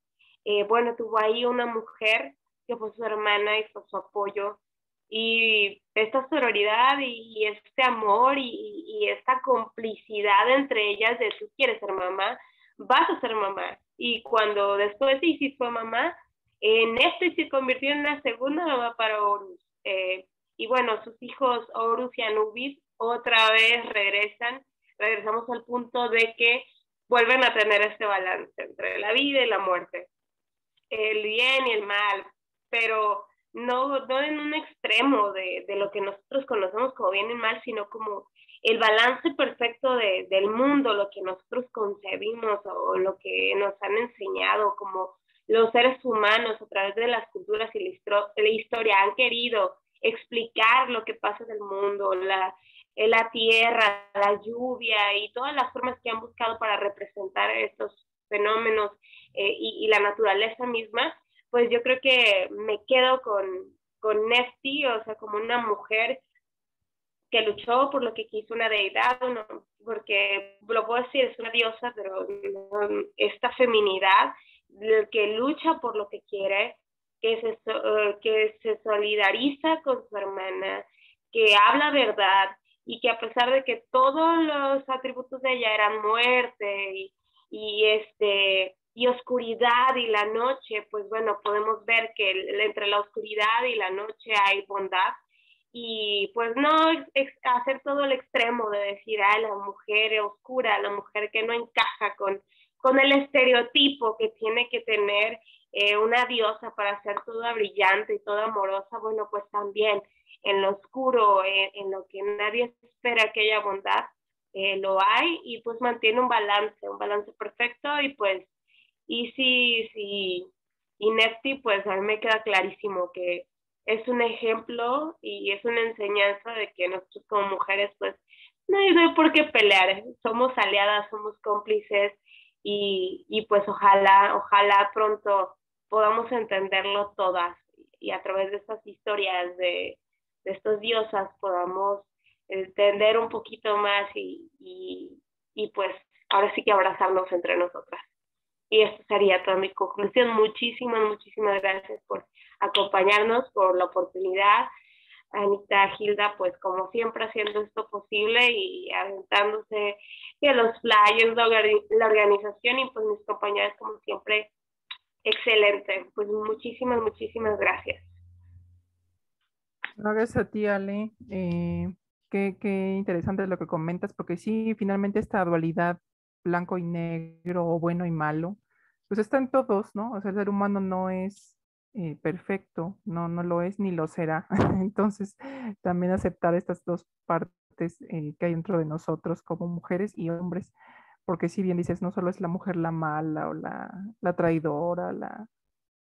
bueno, tuvo ahí una mujer que fue su hermana y fue su apoyo. Y esta sororidad y este amor y esta complicidad entre ellas de tú quieres ser mamá, vas a ser mamá. Y cuando después Isis fue mamá, Nefti se convirtió en una segunda mamá para Horus. Y bueno, sus hijos Horus y Anubis otra vez regresamos al punto de que vuelven a tener este balance entre la vida y la muerte, el bien y el mal, pero no en un extremo de lo que nosotros conocemos como bien y mal, sino como el balance perfecto del mundo, lo que nosotros concebimos o lo que nos han enseñado como los seres humanos a través de las culturas y la historia han querido explicar lo que pasa en el mundo, la tierra, la lluvia y todas las formas que han buscado para representar estos fenómenos y la naturaleza misma. Pues yo creo que me quedo con Nefti, o sea, como una mujer que luchó por lo que quiso, una deidad, porque lo puedo decir, es una diosa, pero esta feminidad, que lucha por lo que quiere, que se solidariza con su hermana, que habla verdad, y que a pesar de que todos los atributos de ella eran muerte y oscuridad y la noche, pues bueno, podemos ver que entre la oscuridad y la noche hay bondad. Y pues no hacer todo el extremo de decir, la mujer oscura, la mujer que no encaja con el estereotipo que tiene que tener una diosa para ser toda brillante y toda amorosa. Bueno, pues también en lo oscuro, en lo que nadie espera que haya bondad, lo hay, y pues mantiene un balance perfecto. Y pues Isis y Nefti, pues a mí me queda clarísimo que es un ejemplo y es una enseñanza de que nosotros como mujeres pues no hay por qué pelear, somos aliadas, somos cómplices, y pues ojalá pronto podamos entenderlo todas, y a través de estas historias de estas diosas podamos entender un poquito más y pues ahora sí que abrazarnos entre nosotras. Y esto sería toda mi conclusión. Muchísimas gracias por acompañarnos, por la oportunidad. Anita, Hilda, pues como siempre haciendo esto posible y aventándose de los flyers, la organización, y pues mis compañeras como siempre Excelente, pues muchísimas gracias. Gracias a ti, Ale. Qué interesante lo que comentas, porque sí, finalmente esta dualidad blanco y negro o bueno y malo, pues está en todos, ¿no? O sea, el ser humano no es perfecto, no lo es ni lo será. Entonces, también aceptar estas dos partes que hay dentro de nosotros como mujeres y hombres, porque si bien dices, no solo es la mujer la mala o la traidora,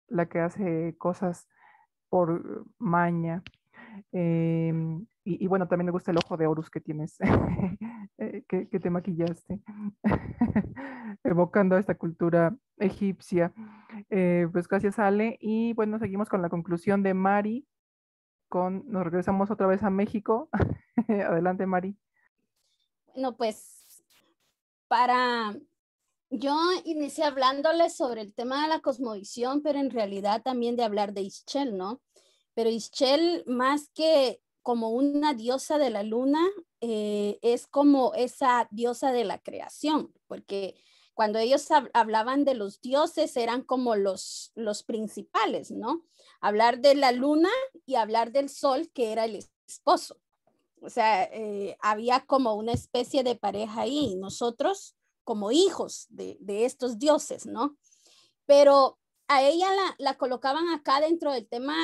la que hace cosas por maña. Y bueno, también me gusta el ojo de Horus que tienes, que te maquillaste, evocando esta cultura egipcia. Pues gracias, Ale. Y bueno, seguimos con la conclusión de Mari. Nos regresamos otra vez a México. Adelante, Mari. Bueno, pues yo inicié hablándoles sobre el tema de la cosmovisión, pero en realidad también de hablar de Ischel, ¿no? Pero Ischel, más que como una diosa de la luna, es como esa diosa de la creación, porque cuando ellos hablaban de los dioses eran como los principales, ¿no? Hablar de la luna y hablar del sol, que era el esposo. O sea, había como una especie de pareja ahí, nosotros como hijos de estos dioses, ¿no? Pero a ella la colocaban acá dentro del tema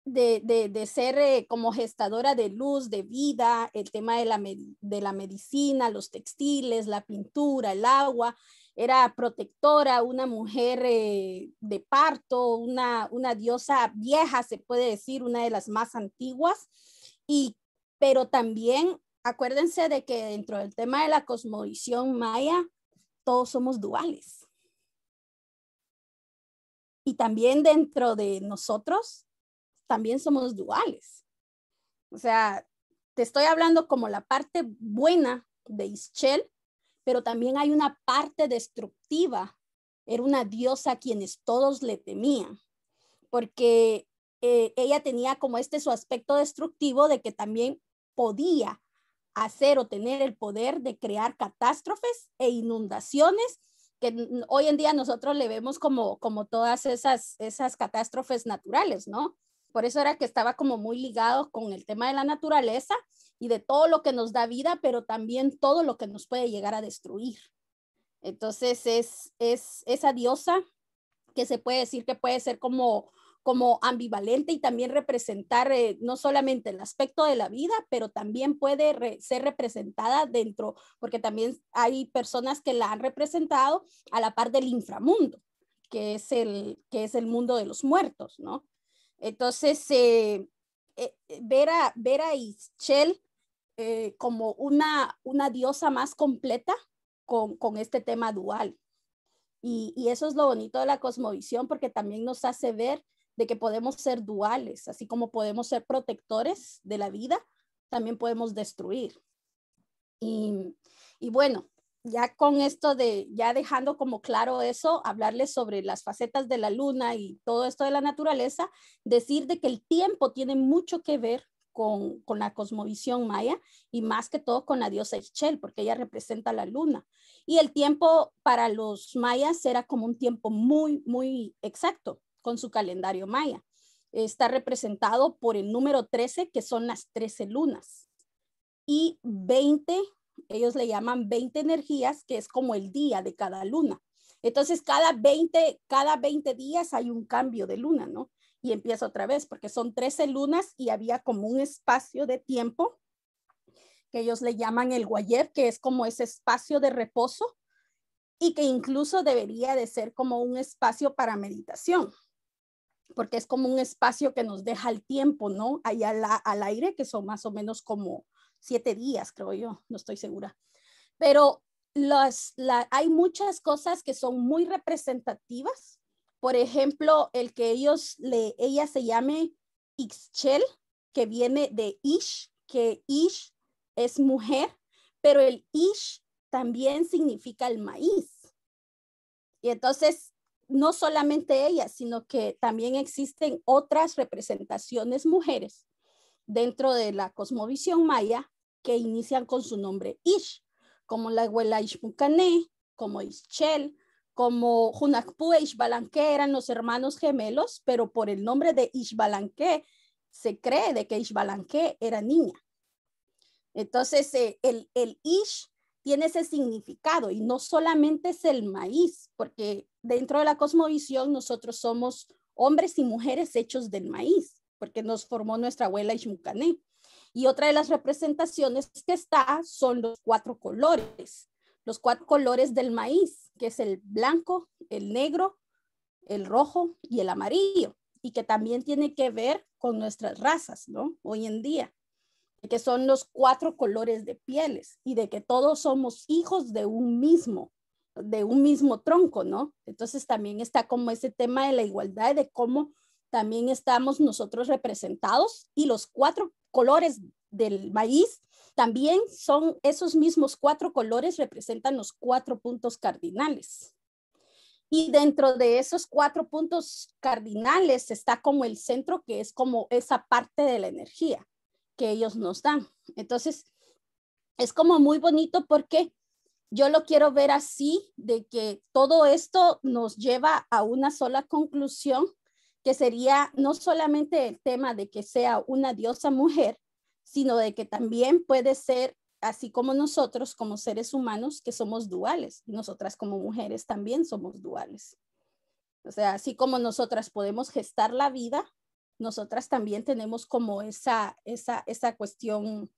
de ser como gestadora de luz, de vida, el tema de la medicina, los textiles, la pintura, el agua, era protectora, una mujer de parto, una diosa vieja, se puede decir, una de las más antiguas, pero también acuérdense de que dentro del tema de la cosmovisión maya, todos somos duales. Y también dentro de nosotros, también somos duales. O sea, te estoy hablando como la parte buena de Ischel, pero también hay una parte destructiva. Era una diosa a quienes todos le temían, porque ella tenía como su aspecto destructivo de que también podía hacer o tener el poder de crear catástrofes e inundaciones que hoy en día nosotros le vemos como todas esas catástrofes naturales, ¿no? Por eso era que estaba como muy ligado con el tema de la naturaleza y de todo lo que nos da vida, pero también todo lo que nos puede llegar a destruir. Entonces es esa diosa que se puede decir que puede ser como ambivalente y también representar no solamente el aspecto de la vida, pero también puede ser representada dentro, porque también hay personas que la han representado a la par del inframundo, que es el mundo de los muertos, ¿no? Entonces, ver a Ischel como una diosa más completa con este tema dual. Y eso es lo bonito de la cosmovisión, porque también nos hace ver de que podemos ser duales, así como podemos ser protectores de la vida, también podemos destruir. Y bueno, ya con esto ya dejando como claro eso, hablarles sobre las facetas de la luna y todo esto de la naturaleza, decir de que el tiempo tiene mucho que ver con la cosmovisión maya y más que todo con la diosa Ischel, porque ella representa la luna. Y el tiempo para los mayas era como un tiempo muy, muy exacto con su calendario maya. Está representado por el número 13, que son las 13 lunas, y 20, ellos le llaman 20 energías, que es como el día de cada luna. Entonces, cada 20 días hay un cambio de luna, ¿no? Y empieza otra vez, porque son 13 lunas y había como un espacio de tiempo que ellos le llaman el guayeb, que es como ese espacio de reposo y que incluso debería de ser como un espacio para meditación, porque es como un espacio que nos deja el tiempo, ¿no? Ahí al aire, que son más o menos como 7 días, creo yo, no estoy segura. Pero hay muchas cosas que son muy representativas. Por ejemplo, el que ella se llame Ixchel, que viene de Ish, que Ish es mujer, pero el Ish también significa el maíz. Y entonces, no solamente ella, sino que también existen otras representaciones mujeres dentro de la cosmovisión maya que inician con su nombre Ish, como la abuela Ishmucané, como Ischel, como Hunahpu e Ixbalanque eran los hermanos gemelos, pero por el nombre de Ixbalanque se cree de que Ixbalanque era niña. Entonces, el Ish tiene ese significado y no solamente es el maíz, porque dentro de la cosmovisión nosotros somos hombres y mujeres hechos del maíz, porque nos formó nuestra abuela Ixmucané. Y otra de las representaciones que está son los 4 colores, los 4 colores del maíz, que es el blanco, el negro, el rojo y el amarillo, y que también tiene que ver con nuestras razas, ¿no? Hoy en día, que son los 4 colores de pieles y de que todos somos hijos de un mismo tronco, ¿no? Entonces también está como ese tema de la igualdad, de cómo también estamos nosotros representados, y los 4 colores del maíz también son esos mismos 4 colores, representan los 4 puntos cardinales. Y dentro de esos 4 puntos cardinales está como el centro, que es como esa parte de la energía que ellos nos dan. Entonces, es como muy bonito porque yo lo quiero ver así, de que todo esto nos lleva a una sola conclusión, que sería no solamente el tema de que sea una diosa mujer, sino de que también puede ser así como nosotros, como seres humanos, que somos duales. Nosotras como mujeres también somos duales. O sea, así como nosotras podemos gestar la vida, nosotras también tenemos como esa cuestión,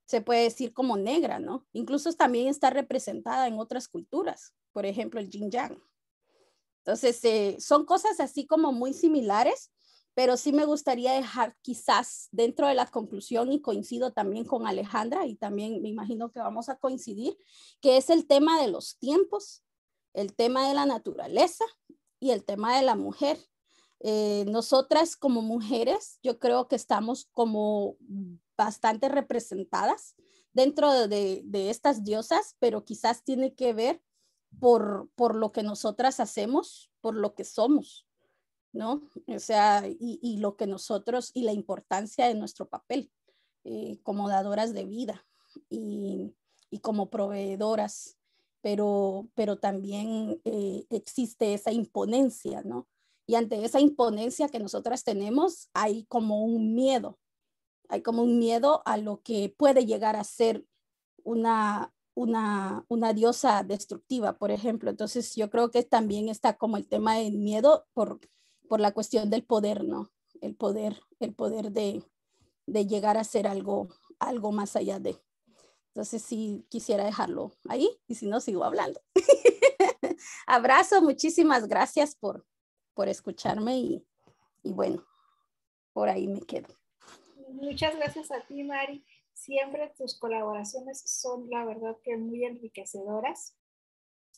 se puede decir como negra, ¿no? Incluso también está representada en otras culturas, por ejemplo, el yin yang. Entonces, son cosas así como muy similares, pero sí me gustaría dejar quizás dentro de la conclusión, y coincido también con Alejandra, y también me imagino que vamos a coincidir, que es el tema de los tiempos, el tema de la naturaleza y el tema de la mujer. Nosotras como mujeres, yo creo que estamos como bastante representadas dentro de estas diosas, pero quizás tiene que ver por lo que nosotras hacemos, por lo que somos, ¿no? O sea, y lo que nosotros, y la importancia de nuestro papel como dadoras de vida y como proveedoras, pero también existe esa imponencia, ¿no? Y ante esa imponencia que nosotras tenemos, hay como un miedo a lo que puede llegar a ser una diosa destructiva, por ejemplo. Entonces yo creo que también está como el tema del miedo por la cuestión del poder, ¿no? El poder de llegar a ser algo más allá de. Entonces sí quisiera dejarlo ahí, y si no, sigo hablando. Abrazo, muchísimas gracias por escucharme, y bueno, por ahí me quedo. Muchas gracias a ti, Mari. Siempre tus colaboraciones son, la verdad, que muy enriquecedoras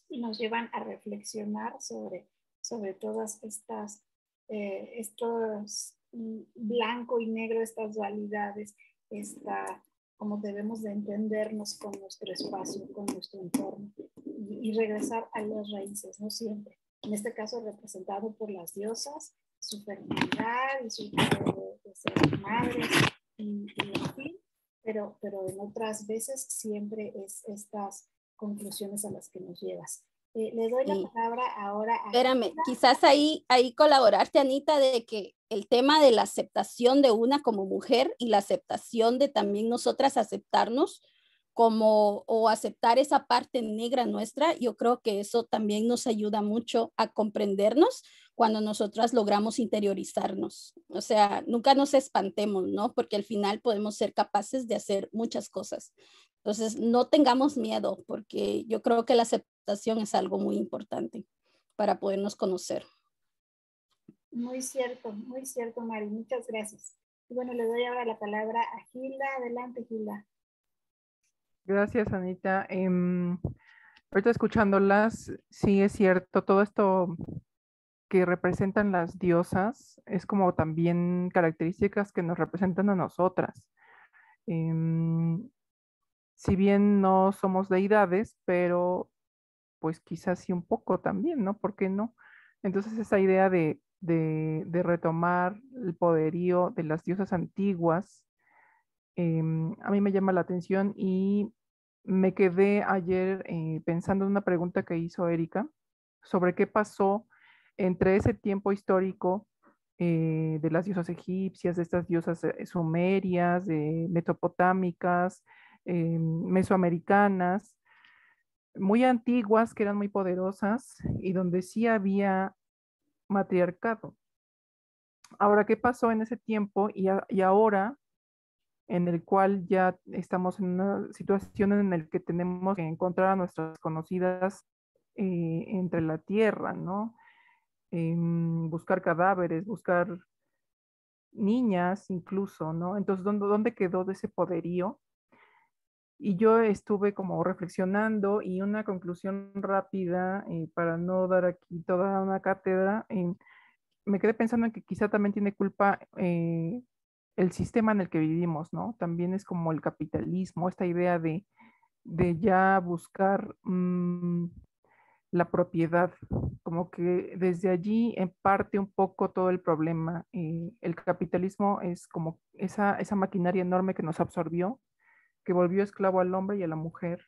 y nos llevan a reflexionar sobre todas estos blanco y negro, estas dualidades, cómo debemos de entendernos con nuestro espacio, con nuestro entorno, y regresar a las raíces, ¿no? Siempre. En este caso representado por las diosas, su fertilidad y su poder de ser madres, y en fin, pero en otras veces siempre es estas conclusiones a las que nos llevas. Le doy la palabra ahora a... Espérame, quizás ahí colaborarte, Anita, de que el tema de la aceptación de una como mujer, y la aceptación de también nosotras aceptarnos como, o aceptar esa parte negra nuestra, yo creo que eso también nos ayuda mucho a comprendernos cuando nosotras logramos interiorizarnos. O sea, nunca nos espantemos, ¿no? Porque al final podemos ser capaces de hacer muchas cosas. Entonces, no tengamos miedo, porque yo creo que la aceptación es algo muy importante para podernos conocer. Muy cierto, Mari. Muchas gracias. Y bueno, le doy ahora la palabra a Gilda. Adelante, Gilda. Gracias, Anita. Ahorita escuchándolas, sí es cierto, todo esto que representan las diosas es como también características que nos representan a nosotras. Si bien no somos deidades, pero pues quizás sí un poco también, ¿no? ¿Por qué no? Entonces esa idea de retomar el poderío de las diosas antiguas, a mí me llama la atención, y me quedé ayer pensando en una pregunta que hizo Erika sobre qué pasó entre ese tiempo histórico de las diosas egipcias, de estas diosas sumerias, mesopotámicas, mesoamericanas, muy antiguas, que eran muy poderosas y donde sí había matriarcado. Ahora, ¿qué pasó en ese tiempo y ahora en el cual ya estamos en una situación en la que tenemos que encontrar a nuestras conocidas entre la tierra, ¿no? Buscar cadáveres, buscar niñas incluso, ¿no? Entonces, ¿dónde quedó de ese poderío? Y yo estuve como reflexionando y una conclusión rápida, para no dar aquí toda una cátedra, me quedé pensando en que quizá también tiene culpa el sistema en el que vivimos, ¿no? También es como el capitalismo, esta idea de ya buscar la propiedad, como que desde allí en parte un poco todo el problema. El capitalismo es como esa maquinaria enorme que nos absorbió, que volvió esclavo al hombre y a la mujer.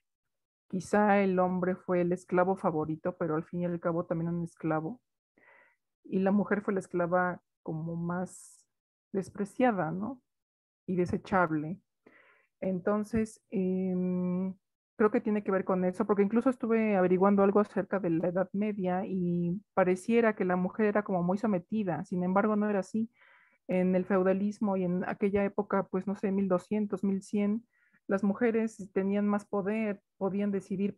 Quizá el hombre fue el esclavo favorito, pero al fin y al cabo también un esclavo. Y la mujer fue la esclava como más despreciada, ¿no? Y desechable. Entonces, creo que tiene que ver con eso, porque incluso estuve averiguando algo acerca de la Edad Media y pareciera que la mujer era como muy sometida, sin embargo no era así. En el feudalismo y en aquella época, pues no sé, 1200, 1100, las mujeres tenían más poder, podían decidir,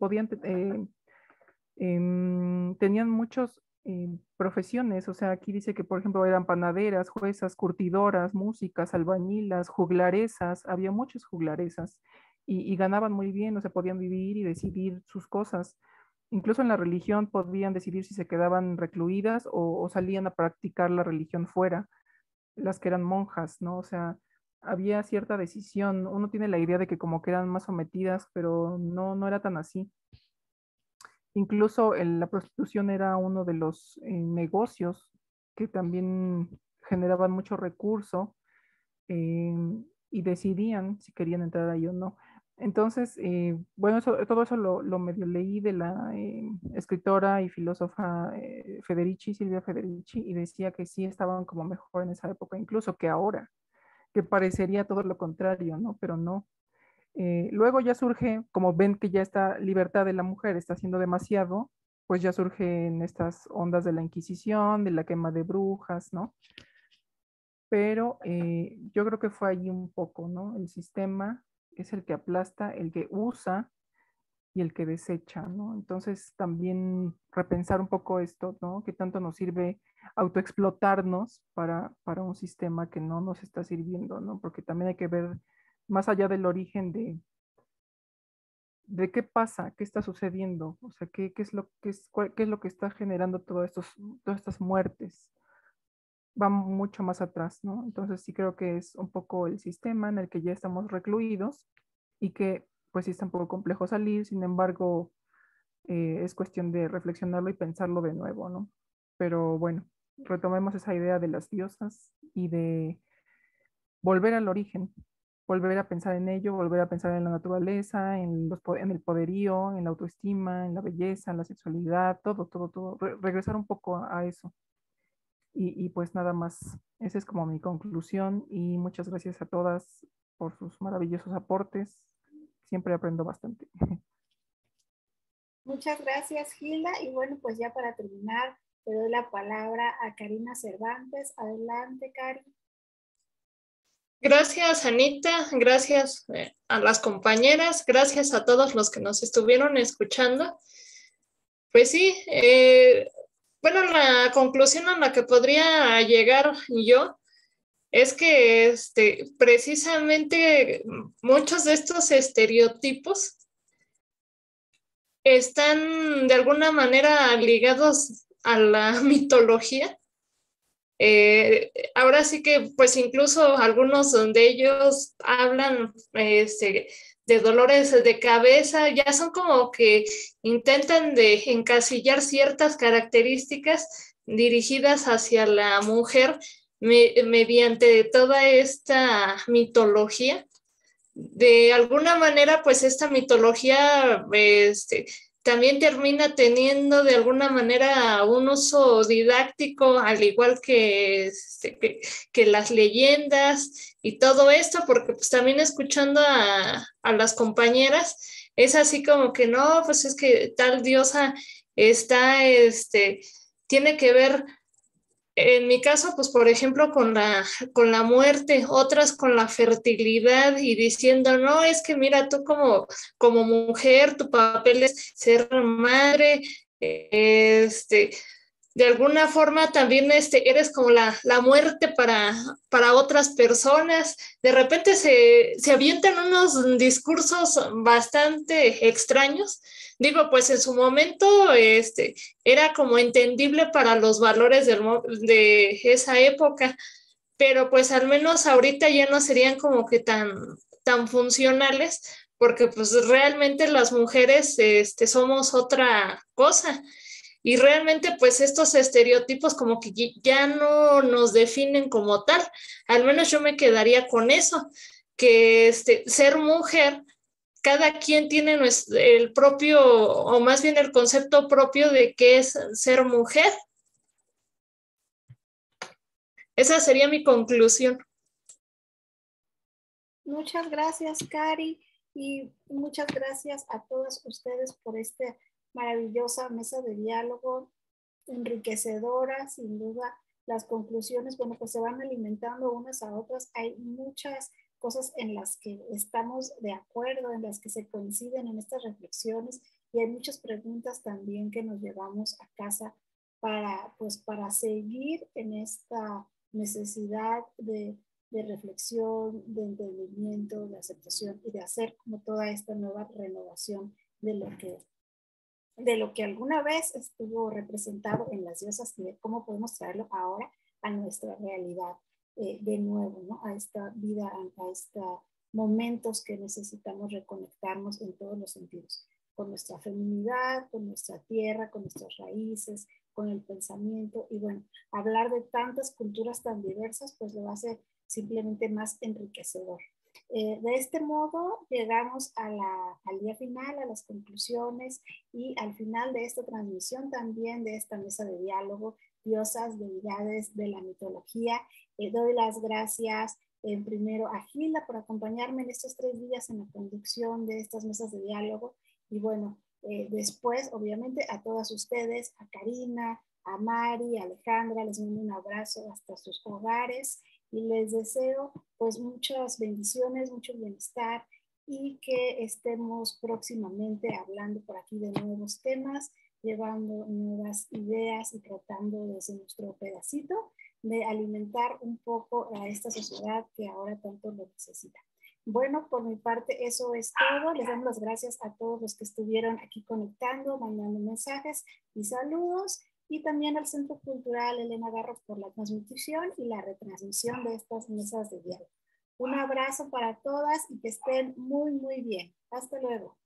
tenían muchas profesiones, o sea, aquí dice que por ejemplo eran panaderas, juezas, curtidoras, músicas, albañilas, juglaresas, había muchas juglaresas y ganaban muy bien, o sea, podían vivir y decidir sus cosas. Incluso en la religión podían decidir si se quedaban recluidas o salían a practicar la religión fuera, las que eran monjas, ¿no? O sea, había cierta decisión. Uno tiene la idea de que como que eran más sometidas, pero no, no era tan así. Incluso la prostitución era uno de los negocios que también generaban mucho recurso, eh, y decidían si querían entrar ahí o no. Entonces, bueno, todo eso lo medio leí de la escritora y filósofa Federici, Silvia Federici, y decía que sí estaban como mejor en esa época, incluso que ahora, que parecería todo lo contrario, ¿no? Pero no. Luego ya surge, como ven que ya esta libertad de la mujer está haciendo demasiado, pues ya surgen estas ondas de la Inquisición, de la quema de brujas, ¿no? Pero yo creo que fue allí un poco, ¿no? El sistema es el que aplasta, el que usa y el que desecha, ¿no? Entonces también repensar un poco esto, ¿no? ¿Qué tanto nos sirve autoexplotarnos para un sistema que no nos está sirviendo, ¿no? Porque también hay que ver más allá del origen de qué pasa, qué está sucediendo, o sea, qué es lo qué es lo que está generando todas estas muertes. Va mucho más atrás, ¿no? Entonces sí creo que es un poco el sistema en el que ya estamos recluidos y que pues sí está un poco complejo salir, sin embargo, es cuestión de reflexionarlo y pensarlo de nuevo, ¿no? Pero bueno, retomemos esa idea de las diosas y de volver al origen, volver a pensar en ello, volver a pensar en la naturaleza, en el poderío, en la autoestima, en la belleza, en la sexualidad, todo, regresar un poco a eso. Y pues nada más, esa es como mi conclusión y muchas gracias a todas por sus maravillosos aportes. Siempre aprendo bastante. Muchas gracias, Gilda. Y bueno, pues ya para terminar, te doy la palabra a Karina Cervantes. Adelante, Cari. Gracias, Anita. Gracias a las compañeras. Gracias a todos los que nos estuvieron escuchando. Pues sí, bueno, la conclusión a la que podría llegar yo es que precisamente muchos de estos estereotipos están de alguna manera ligados a la mitología. Ahora sí que, pues incluso algunos de ellos hablan de dolores de cabeza, ya son como que intentan de encasillar ciertas características dirigidas hacia la mujer mediante toda esta mitología. De alguna manera, pues esta mitología también termina teniendo de alguna manera un uso didáctico, al igual que las leyendas y todo esto, porque pues también escuchando a las compañeras, es así como que no, pues es que tal diosa está, tiene que ver, en mi caso, pues por ejemplo, con la muerte, otras con la fertilidad y diciendo, no, es que mira, tú como mujer, tu papel es ser madre, de alguna forma también eres como la muerte para otras personas. De repente se avientan unos discursos bastante extraños. Digo, pues en su momento era como entendible para los valores de esa época, pero pues al menos ahorita ya no serían como que tan funcionales, porque pues realmente las mujeres somos otra cosa. Y realmente pues estos estereotipos como que ya no nos definen como tal. Al menos yo me quedaría con eso, que ser mujer, cada quien tiene el propio, o más bien el concepto propio de qué es ser mujer. Esa sería mi conclusión. Muchas gracias, Cari, y muchas gracias a todos ustedes por esta maravillosa mesa de diálogo, enriquecedora, sin duda. Las conclusiones, bueno, pues se van alimentando unas a otras. Hay muchas cosas en las que estamos de acuerdo, en las que se coinciden en estas reflexiones, y hay muchas preguntas también que nos llevamos a casa para seguir en esta necesidad de reflexión, de entendimiento, de aceptación y de hacer como toda esta nueva renovación de lo que alguna vez estuvo representado en las diosas y de cómo podemos traerlo ahora a nuestra realidad de nuevo, ¿no? A esta vida, a estos momentos que necesitamos reconectarnos en todos los sentidos, con nuestra feminidad, con nuestra tierra, con nuestras raíces, con el pensamiento, y bueno, hablar de tantas culturas tan diversas pues lo hace simplemente más enriquecedor. De este modo llegamos al día final, a las conclusiones y al final de esta transmisión también de esta mesa de diálogo, diosas, deidades de la mitología. Doy las gracias primero a Gilda por acompañarme en estos 3 días en la conducción de estas mesas de diálogo, y bueno, después obviamente a todas ustedes, a Karina, a Mari, a Alejandra, les mando un abrazo hasta sus hogares y les deseo pues muchas bendiciones, mucho bienestar, y que estemos próximamente hablando por aquí de nuevos temas, llevando nuevas ideas y tratando desde nuestro pedacito de alimentar un poco a esta sociedad que ahora tanto lo necesita. Bueno, por mi parte eso es todo. Les damos las gracias a todos los que estuvieron aquí conectando, mandando mensajes y saludos, y también al Centro Cultural Elena Garro por la transmisión y la retransmisión de estas mesas de diálogo. Un abrazo para todas y que estén muy, muy bien. Hasta luego.